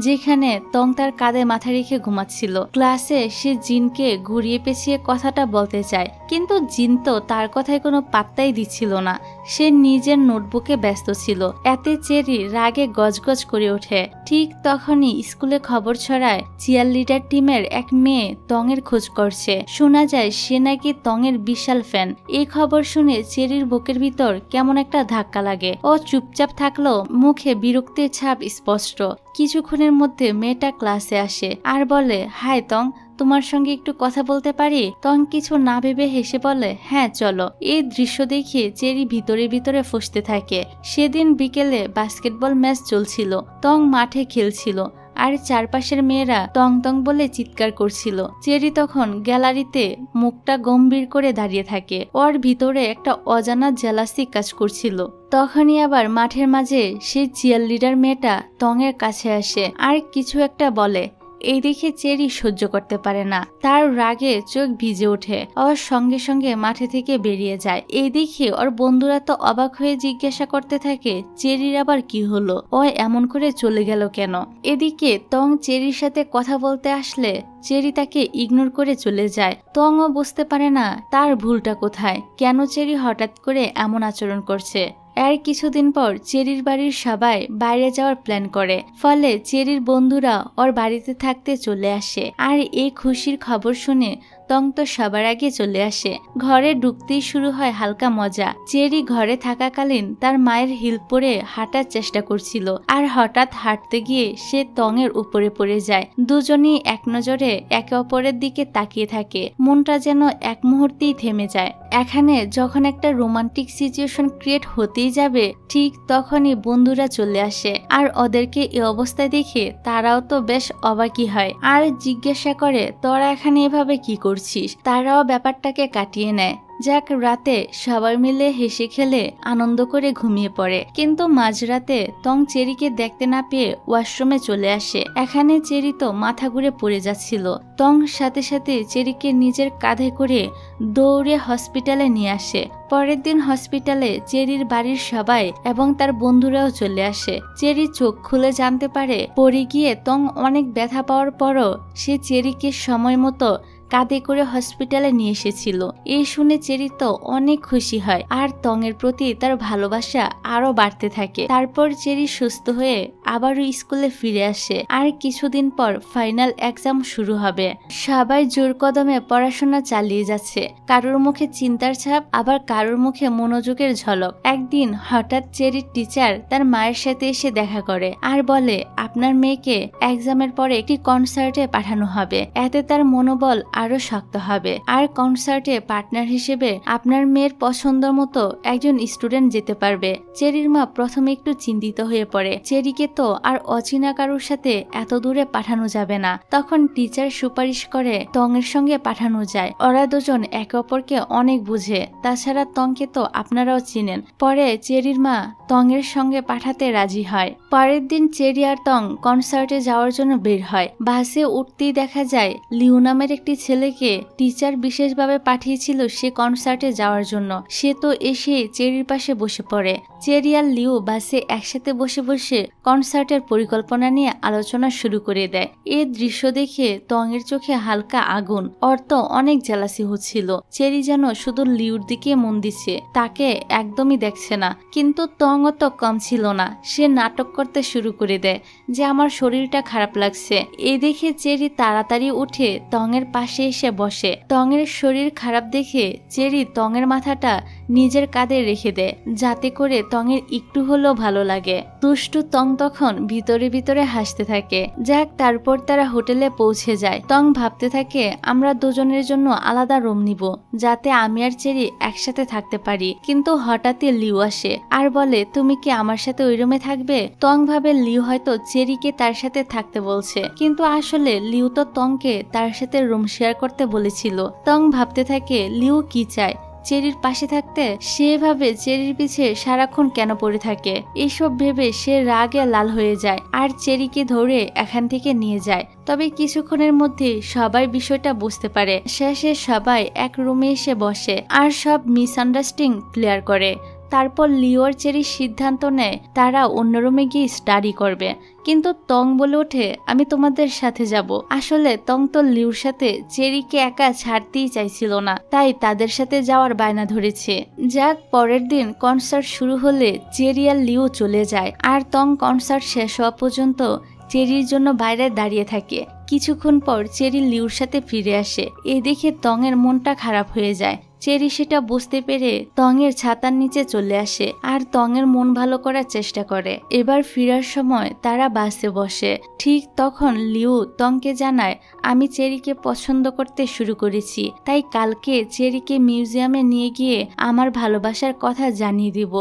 Speaker 1: যেখানে তং তার কাঁধে মাথা রেখে ঘুমাচ্ছিল। ক্লাসে সে জিনকে ঘুরিয়ে পেঁচিয়ে কথাটা বলতে চায়, কিন্তু জিন তো তার কথায় কোনো পাত্তাই দিচ্ছিল না। সে নিজের নোটবুকে ব্যস্ত ছিল। এতে চেরি রাগে গজগজ করে ওঠে। ঠিক তখনই স্কুলে খবর ছড়ায় চিয়ার লিডার টিমের এক মেয়ে তংয়ের খোঁজ করছে। শোনা যায় সে নাকি তংয়ের বিশাল ফ্যান। এই খবর শুনে চেরির বুকের ভিতর কেমন একটা ধাক্কা লাগে। ও চুপচাপ থাকলেও মুখে বিরক্তির ছাপ স্পষ্ট। কিছুক্ষণের মধ্যে মেয়েটা ক্লাসে আসে আর বলে, হাই তং, তোমার সঙ্গে একটু কথা বলতে পারি? তং কিছু না ভেবে হেসে বলে, হ্যাঁ চলো। এই দৃশ্য দেখে চেরি ভিতরে ভিতরে ফুঁসতে থাকে। সেদিন বিকেলে বাস্কেটবল ম্যাচ চলছিল। তং মাঠে খেলছিল আর চারপাশের মেয়েরা টং টং বলে চিৎকার করছিল। চেরি তখন গ্যালারিতে মুখটা গম্ভীর করে দাঁড়িয়ে থাকে। ওর ভিতরে একটা অজানা জেলাসি কাজ করছিল। তখনই আবার মাঠের মাঝে সেই চিয়ার লিডার মেয়েটা টংয়ের কাছে আসে আর কিছু একটা বলে। এই দেখে চেরি সহ্য করতে পারে না, তার রাগে চোখ ভিজে ওঠে। ওর সঙ্গে সঙ্গে মাঠে থেকে বেরিয়ে যায়। এই দেখে ওর বন্ধুরা তো অবাক হয়ে জিজ্ঞাসা করতে থাকে চেরির আবার কি হলো, ও এমন করে চলে গেল কেন। এদিকে টং চেরির সাথে কথা বলতে আসলে চেরি তাকে ইগনোর করে চলে যায়। টংও বুঝতে পারে না তার ভুলটা কোথায়, কেন চেরি হঠাৎ করে এমন আচরণ করছে। এর কিছুদিন পর চেরির বাড়ির সবাই বাইরে যাওয়ার প্ল্যান করে, ফলে চেরির বন্ধুরা ওর বাড়িতে থাকতে চলে আসে। আর এই খুশির খবর শুনে টং তো সবার আগে চলে আসে। ঘরে ঢুকতেই শুরু হয় হালকা মজা। চেরি ঘরে থাকাকালীন তার মায়ের হিল পরে হাঁটার চেষ্টা করছিল, আর হঠাৎ হাঁটতে গিয়ে সে টংয়ের উপরে পড়ে যায়। দুজনেই এক নজরে একে অপরের দিকে তাকিয়ে থাকে, মনটা যেন এক মুহূর্তেই থেমে যায়। এখানে যখন একটা রোমান্টিক সিচুয়েশন ক্রিয়েট হতেই যাবে, ঠিক তখনই বন্ধুরা চলে আসে। আর ওদেরকে এই অবস্থায় দেখে তারাও তো বেশ অবাকই হয় আর জিজ্ঞাসা করে তোরা এখানে এভাবে কি করছিস। তারাও ব্যাপারটাকে কাটিয়ে নেয়। যাক, রাতে সবাই মিলে হেসে খেলে আনন্দ করে ঘুমিয়ে পড়ে। কিন্তু মাঝরাতে টং চেরিকে দেখতে না পেয়ে ওয়াশরুমে চলে আসে। এখানে চেরি তো মাথা ঘুরে পড়ে যাচ্ছিল। টং সাথে সাথে চেরিকে নিজের কাঁধে করে দৌড়ে হসপিটালে নিয়ে আসে। পরের দিন হসপিটালে চেরির বাড়ির সবাই এবং তার বন্ধুরাও চলে আসে। চেরি চোখ খুলে জানতে পারে পড়ে গিয়ে টং অনেক ব্যথা পাওয়ার পরও সে চেরিকে সময় মতো কাঁধে করে হসপিটালে নিয়ে এসেছিল। এই শুনে চেরি তো অনেক খুশি হয় আর টংয়ের প্রতি তার ভালোবাসা আরো বাড়তে থাকে। তারপর চেরি সুস্থ হয়ে আবারও স্কুলে ফিরে আসে। আর কিছুদিন পর ফাইনাল এক্সাম শুরু হবে। সবাই জোর কদমে পড়াশোনা চালিয়ে যাচ্ছে। কারোর মুখে চিন্তার ছাপ, আবার কারোর মুখে মনোযোগের ঝলক। একদিন হঠাৎ চেরির টিচার তার মায়ের সাথে এসে দেখা করে আর বলে আপনার মেয়েকে এক্সামের পরে একটি কনসার্টে পাঠানো হবে, এতে তার মনোবল আরো শক্ত হবে। আর কনসার্টে পার্টনার হিসেবে আপনার মেয়ের পছন্দ মতো একজন স্টুডেন্ট যেতে পারবে। চেরির মা প্রথমে একটু চিন্তিত হয়ে পড়ে। চেরিকে তো আর অচেনা কারোর সাথে এত দূরে পাঠানো যাবে না। তখন টিচার সুপারিশ করে টংয়ের সঙ্গে পাঠানো যায়। ওরা দুজন একে অপরকে অনেক বুঝে, তাছাড়া টংকে তো আপনারাও চিনেন। পরে চেরির মা টংয়ের সঙ্গে পাঠাতে রাজি হয়। পরের দিন চেরি আর টং কনসার্টে যাওয়ার জন্য বের হয়। বাসে উঠতেই দেখা যায় লিউ নামের একটি ছেলেকে টিচার বিশেষভাবে পাঠিয়েছিল সে কনসার্টে যাওয়ার জন্য। সে তো এসে চেরির পাশে বসে পড়ে। চেরি আর লিউ বাসে একসাথে বসে বসে কনসার্টের পরিকল্পনা নিয়ে আলোচনা শুরু করে দেয়। এই দৃশ্য দেখে টংয়ের চোখে হালকা আগুন। ওর তো অনেক জেলাসি হচ্ছিল। চেরি যেন শুধু লিউর দিকে মন দিচ্ছে, তাকে একদমই দেখছে না। কিন্তু টংও তো কম ছিল না, সে নাটক করতে শুরু করে দেয় যে আমার শরীরটা খারাপ লাগছে। এই দেখে চেরি তাড়াতাড়ি উঠে টংয়ের পাশে এসে বসে। টংয়ের শরীর খারাপ দেখে চেরি টংয়ের মাথাটা নিজের কাঁধে রেখে দেয়, যাতে করে টংয়ের একটু হলেও ভালো লাগে। দুষ্টু টং তখন ভিতরে ভিতরে হাসতে থাকে। যাক, তারপর তারা হোটেলে পৌঁছে যায়। টং ভাবতে থাকে আমরা দুজনের জন্য আলাদা রুম নিব, যাতে আমি আর চেরি একসাথে থাকতে পারি। কিন্তু হঠাৎই লিউ আসে আর বলে তুমি কি আমার সাথে ওই রুমে থাকবে। টং ভাবে লিউ হয়তো চেরিকে তার সাথে থাকতে বলছে, কিন্তু আসলে লিউ তো টংকে তার সাথে রুম শেয়ার করতে বলেছিল। টং ভাবতে থাকে লিউ কি চায়, চেরির পাশে থাকতে। সে ভাবে চেরির পিছে সারাক্ষণ কেন পড়ে থাকে। এইসব ভেবে সে রাগে লাল হয়ে যায় আর চেরিকে ধরে এখান থেকে নিয়ে যায়। তবে কিছুক্ষণের মধ্যে সবাই বিষয়টা বুঝতে পারে। শেষে সবাই এক রুমে এসে বসে আর সব মিসআন্ডারস্ট্যান্ডিং ক্লিয়ার করে। তারপর লিও আর চেরি সিদ্ধান্ত নেয় তারা অন্য রুমে গিয়ে স্টাডি করবে। কিন্তু টং বলে ওঠে আমি তোমাদের সাথে যাব। আসলে টং তো লিউর সাথে চেরিকে একা ছাড়তেই চাইছিল না, তাই তাদের সাথে যাওয়ার বায়না ধরেছে। যাক, পরের দিন কনসার্ট শুরু হলে চেরি আর লিউ চলে যায় আর টং কনসার্ট শেষ হওয়া পর্যন্ত চেরির জন্য বাইরে দাঁড়িয়ে থাকে। কিছুক্ষণ পর চেরি লিউর সাথে ফিরে আসে। এ দেখে টংয়ের মনটা খারাপ হয়ে যায়। চেরি সেটা বুঝতে পেরে টংয়ের ছাতার নিচে চলে আসে আর টংয়ের মন ভালো করার চেষ্টা করে। এবার ফেরার সময় তারা বাসে বসে। ঠিক তখন লিউ টংকে জানায় আমি চেরিকে পছন্দ করতে শুরু করেছি, তাই কালকে চেরিকে মিউজিয়ামে নিয়ে গিয়ে আমার ভালোবাসার কথা জানিয়ে দিব।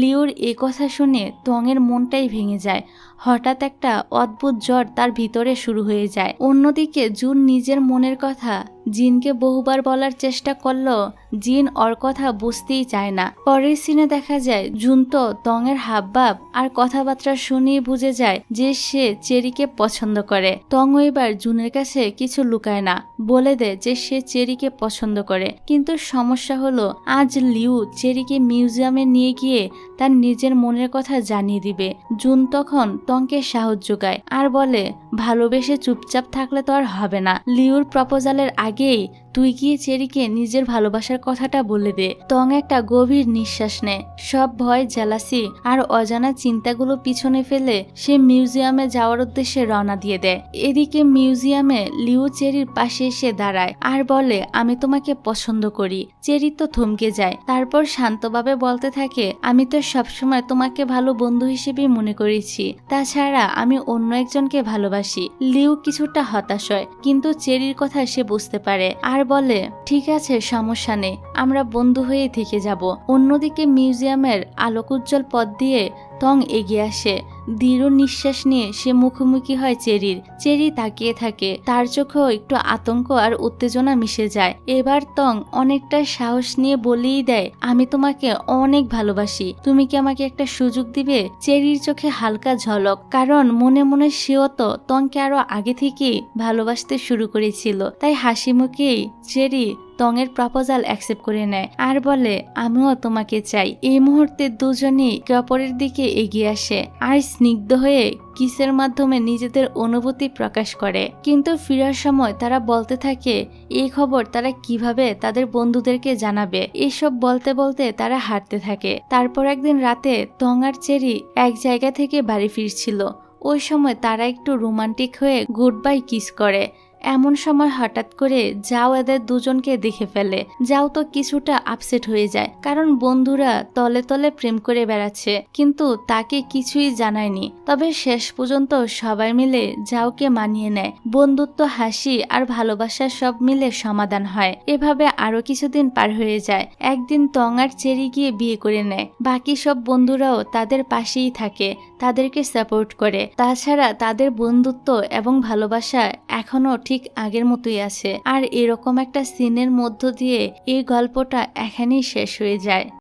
Speaker 1: লিউর এ কথা শুনে টংয়ের মনটাই ভেঙে যায়। হঠাৎ একটা অদ্ভুত জ্বর তার ভিতরে শুরু হয়ে যায়। অন্যদিকে জুন নিজের মনের কথা জিনকে বহুবার বলার চেষ্টা করলেও জিন ওর কথা বুঝতেই চায় না। পরের সিনে দেখা যায় জুন তো তংয়ের হাবভাব আর কথাবার্তা শুনেই বুঝে যায় যে সে চেরিকে পছন্দ করে। তং এবার জুনের কাছে কিছু লুকায় না, বলে দেয় যে সে চেরিকে পছন্দ করে। কিন্তু সমস্যা হলো আজ লিউ চেরিকে মিউজিয়ামে নিয়ে গিয়ে তার নিজের মনের কথা জানিয়ে দিবে। জুন তখন তংকে সাহস যোগায় আর বলে ভালোবেসে চুপচাপ থাকলে তো আর হবে না। লিউর প্রপোজালের আগেই তুই গিয়ে চেরিকে নিজের ভালোবাসার কথাটা বলে দে। তং একটা গভীর নিঃশ্বাস নেয়। সব ভয়, জেলাসি আর অজানা চিন্তাগুলো পিছনে ফেলে সে মিউজিয়ামে যাওয়ার উদ্দেশ্যে রওনা দিয়ে দেয়। এদিকে মিউজিয়ামে লিউ চেরির পাশে এসে দাঁড়ায় আর বলে আমি তোমাকে পছন্দ করি। চেরি তো থমকে যায়, তারপর শান্তভাবে বলতে থাকে আমি তো সবসময় তোমাকে ভালো বন্ধু হিসেবে মনে করেছি, তাছাড়া আমি অন্য একজনকে ভালোবাসি। লিউ কিছুটা হতাশ হয়, কিন্তু চেরির কথা সে বুঝতে পারে আর বলে ঠিক আছে, সমস্যা নেই, আমরা বন্ধু হয়ে থেকে যাব। অন্যদিকে মিউজিয়ামের আলোকোজ্জ্বল পথ দিয়ে তং এগিয়ে আসে। দৃঢ় নিঃশ্বাস নিয়ে সে মুখোমুখি হয় চেরির। চেরি তাকিয়ে থাকে, তার চোখেও একটু আতঙ্ক আর উত্তেজনা মিশে যায়। এবার তং অনেকটা সাহস নিয়ে বলেই দেয় আমি তোমাকে অনেক ভালোবাসি, তুমি কি আমাকে একটা সুযোগ দিবে? চেরির চোখে হালকা ঝলক, কারণ মনে মনে সেও তো তংকে আরো আগে থেকেই ভালোবাসতে শুরু করেছিল। তাই হাসি মুখেই চেরি তংয়ের প্রপোজাল অ্যাকসেপ্ট করে নেয় আর বলে আমিও তোমাকে চাই। এই মুহূর্তে দুজনেই একে অপরের দিকে এগিয়ে আসে আর স্নিগ্ধ হয়ে কিসের মাধ্যমে নিজেদের অনুভূতি প্রকাশ করে। কিন্তু ফিরার সময় তারা বলতে থাকে এই খবর তারা কিভাবে তাদের বন্ধুদেরকে জানাবে। এসব বলতে বলতে তারা হাঁটতে থাকে। তারপর একদিন রাতে তং আর চেরি এক জায়গা থেকে বাড়ি ফিরছিল। ওই সময় তারা একটু রোমান্টিক হয়ে গুড বাই কিস করে। এমন সময় হঠাৎ করে যাও এদের দুজনকে দেখে ফেলে। যাও তো কিছুটা আপসেট হয়ে যায়, কারণ বন্ধুরা তলে তলে প্রেম করে বেড়াচ্ছে, কিন্তু তাকে কিছুই জানায়নি। তবে শেষ পর্যন্ত সবাই মিলে যাওকে মানিয়ে নেয়। বন্ধুত্ব, হাসি আর ভালোবাসা সব মিলে সমাধান হয়। এভাবে আরো কিছুদিন পার হয়ে যায়। একদিন তং আর চেরি গিয়ে বিয়ে করে নেয়। বাকি সব বন্ধুরাও তাদের পাশেই থাকে, তাদেরকে সাপোর্ট করে। তাছাড়া তাদের বন্ধুত্ব এবং ভালোবাসা এখনো ঠিক আগের মতোই আছে। আর এরকম একটা সিনের মধ্য দিয়ে এই গল্পটা এখানেই শেষ হয়ে যায়।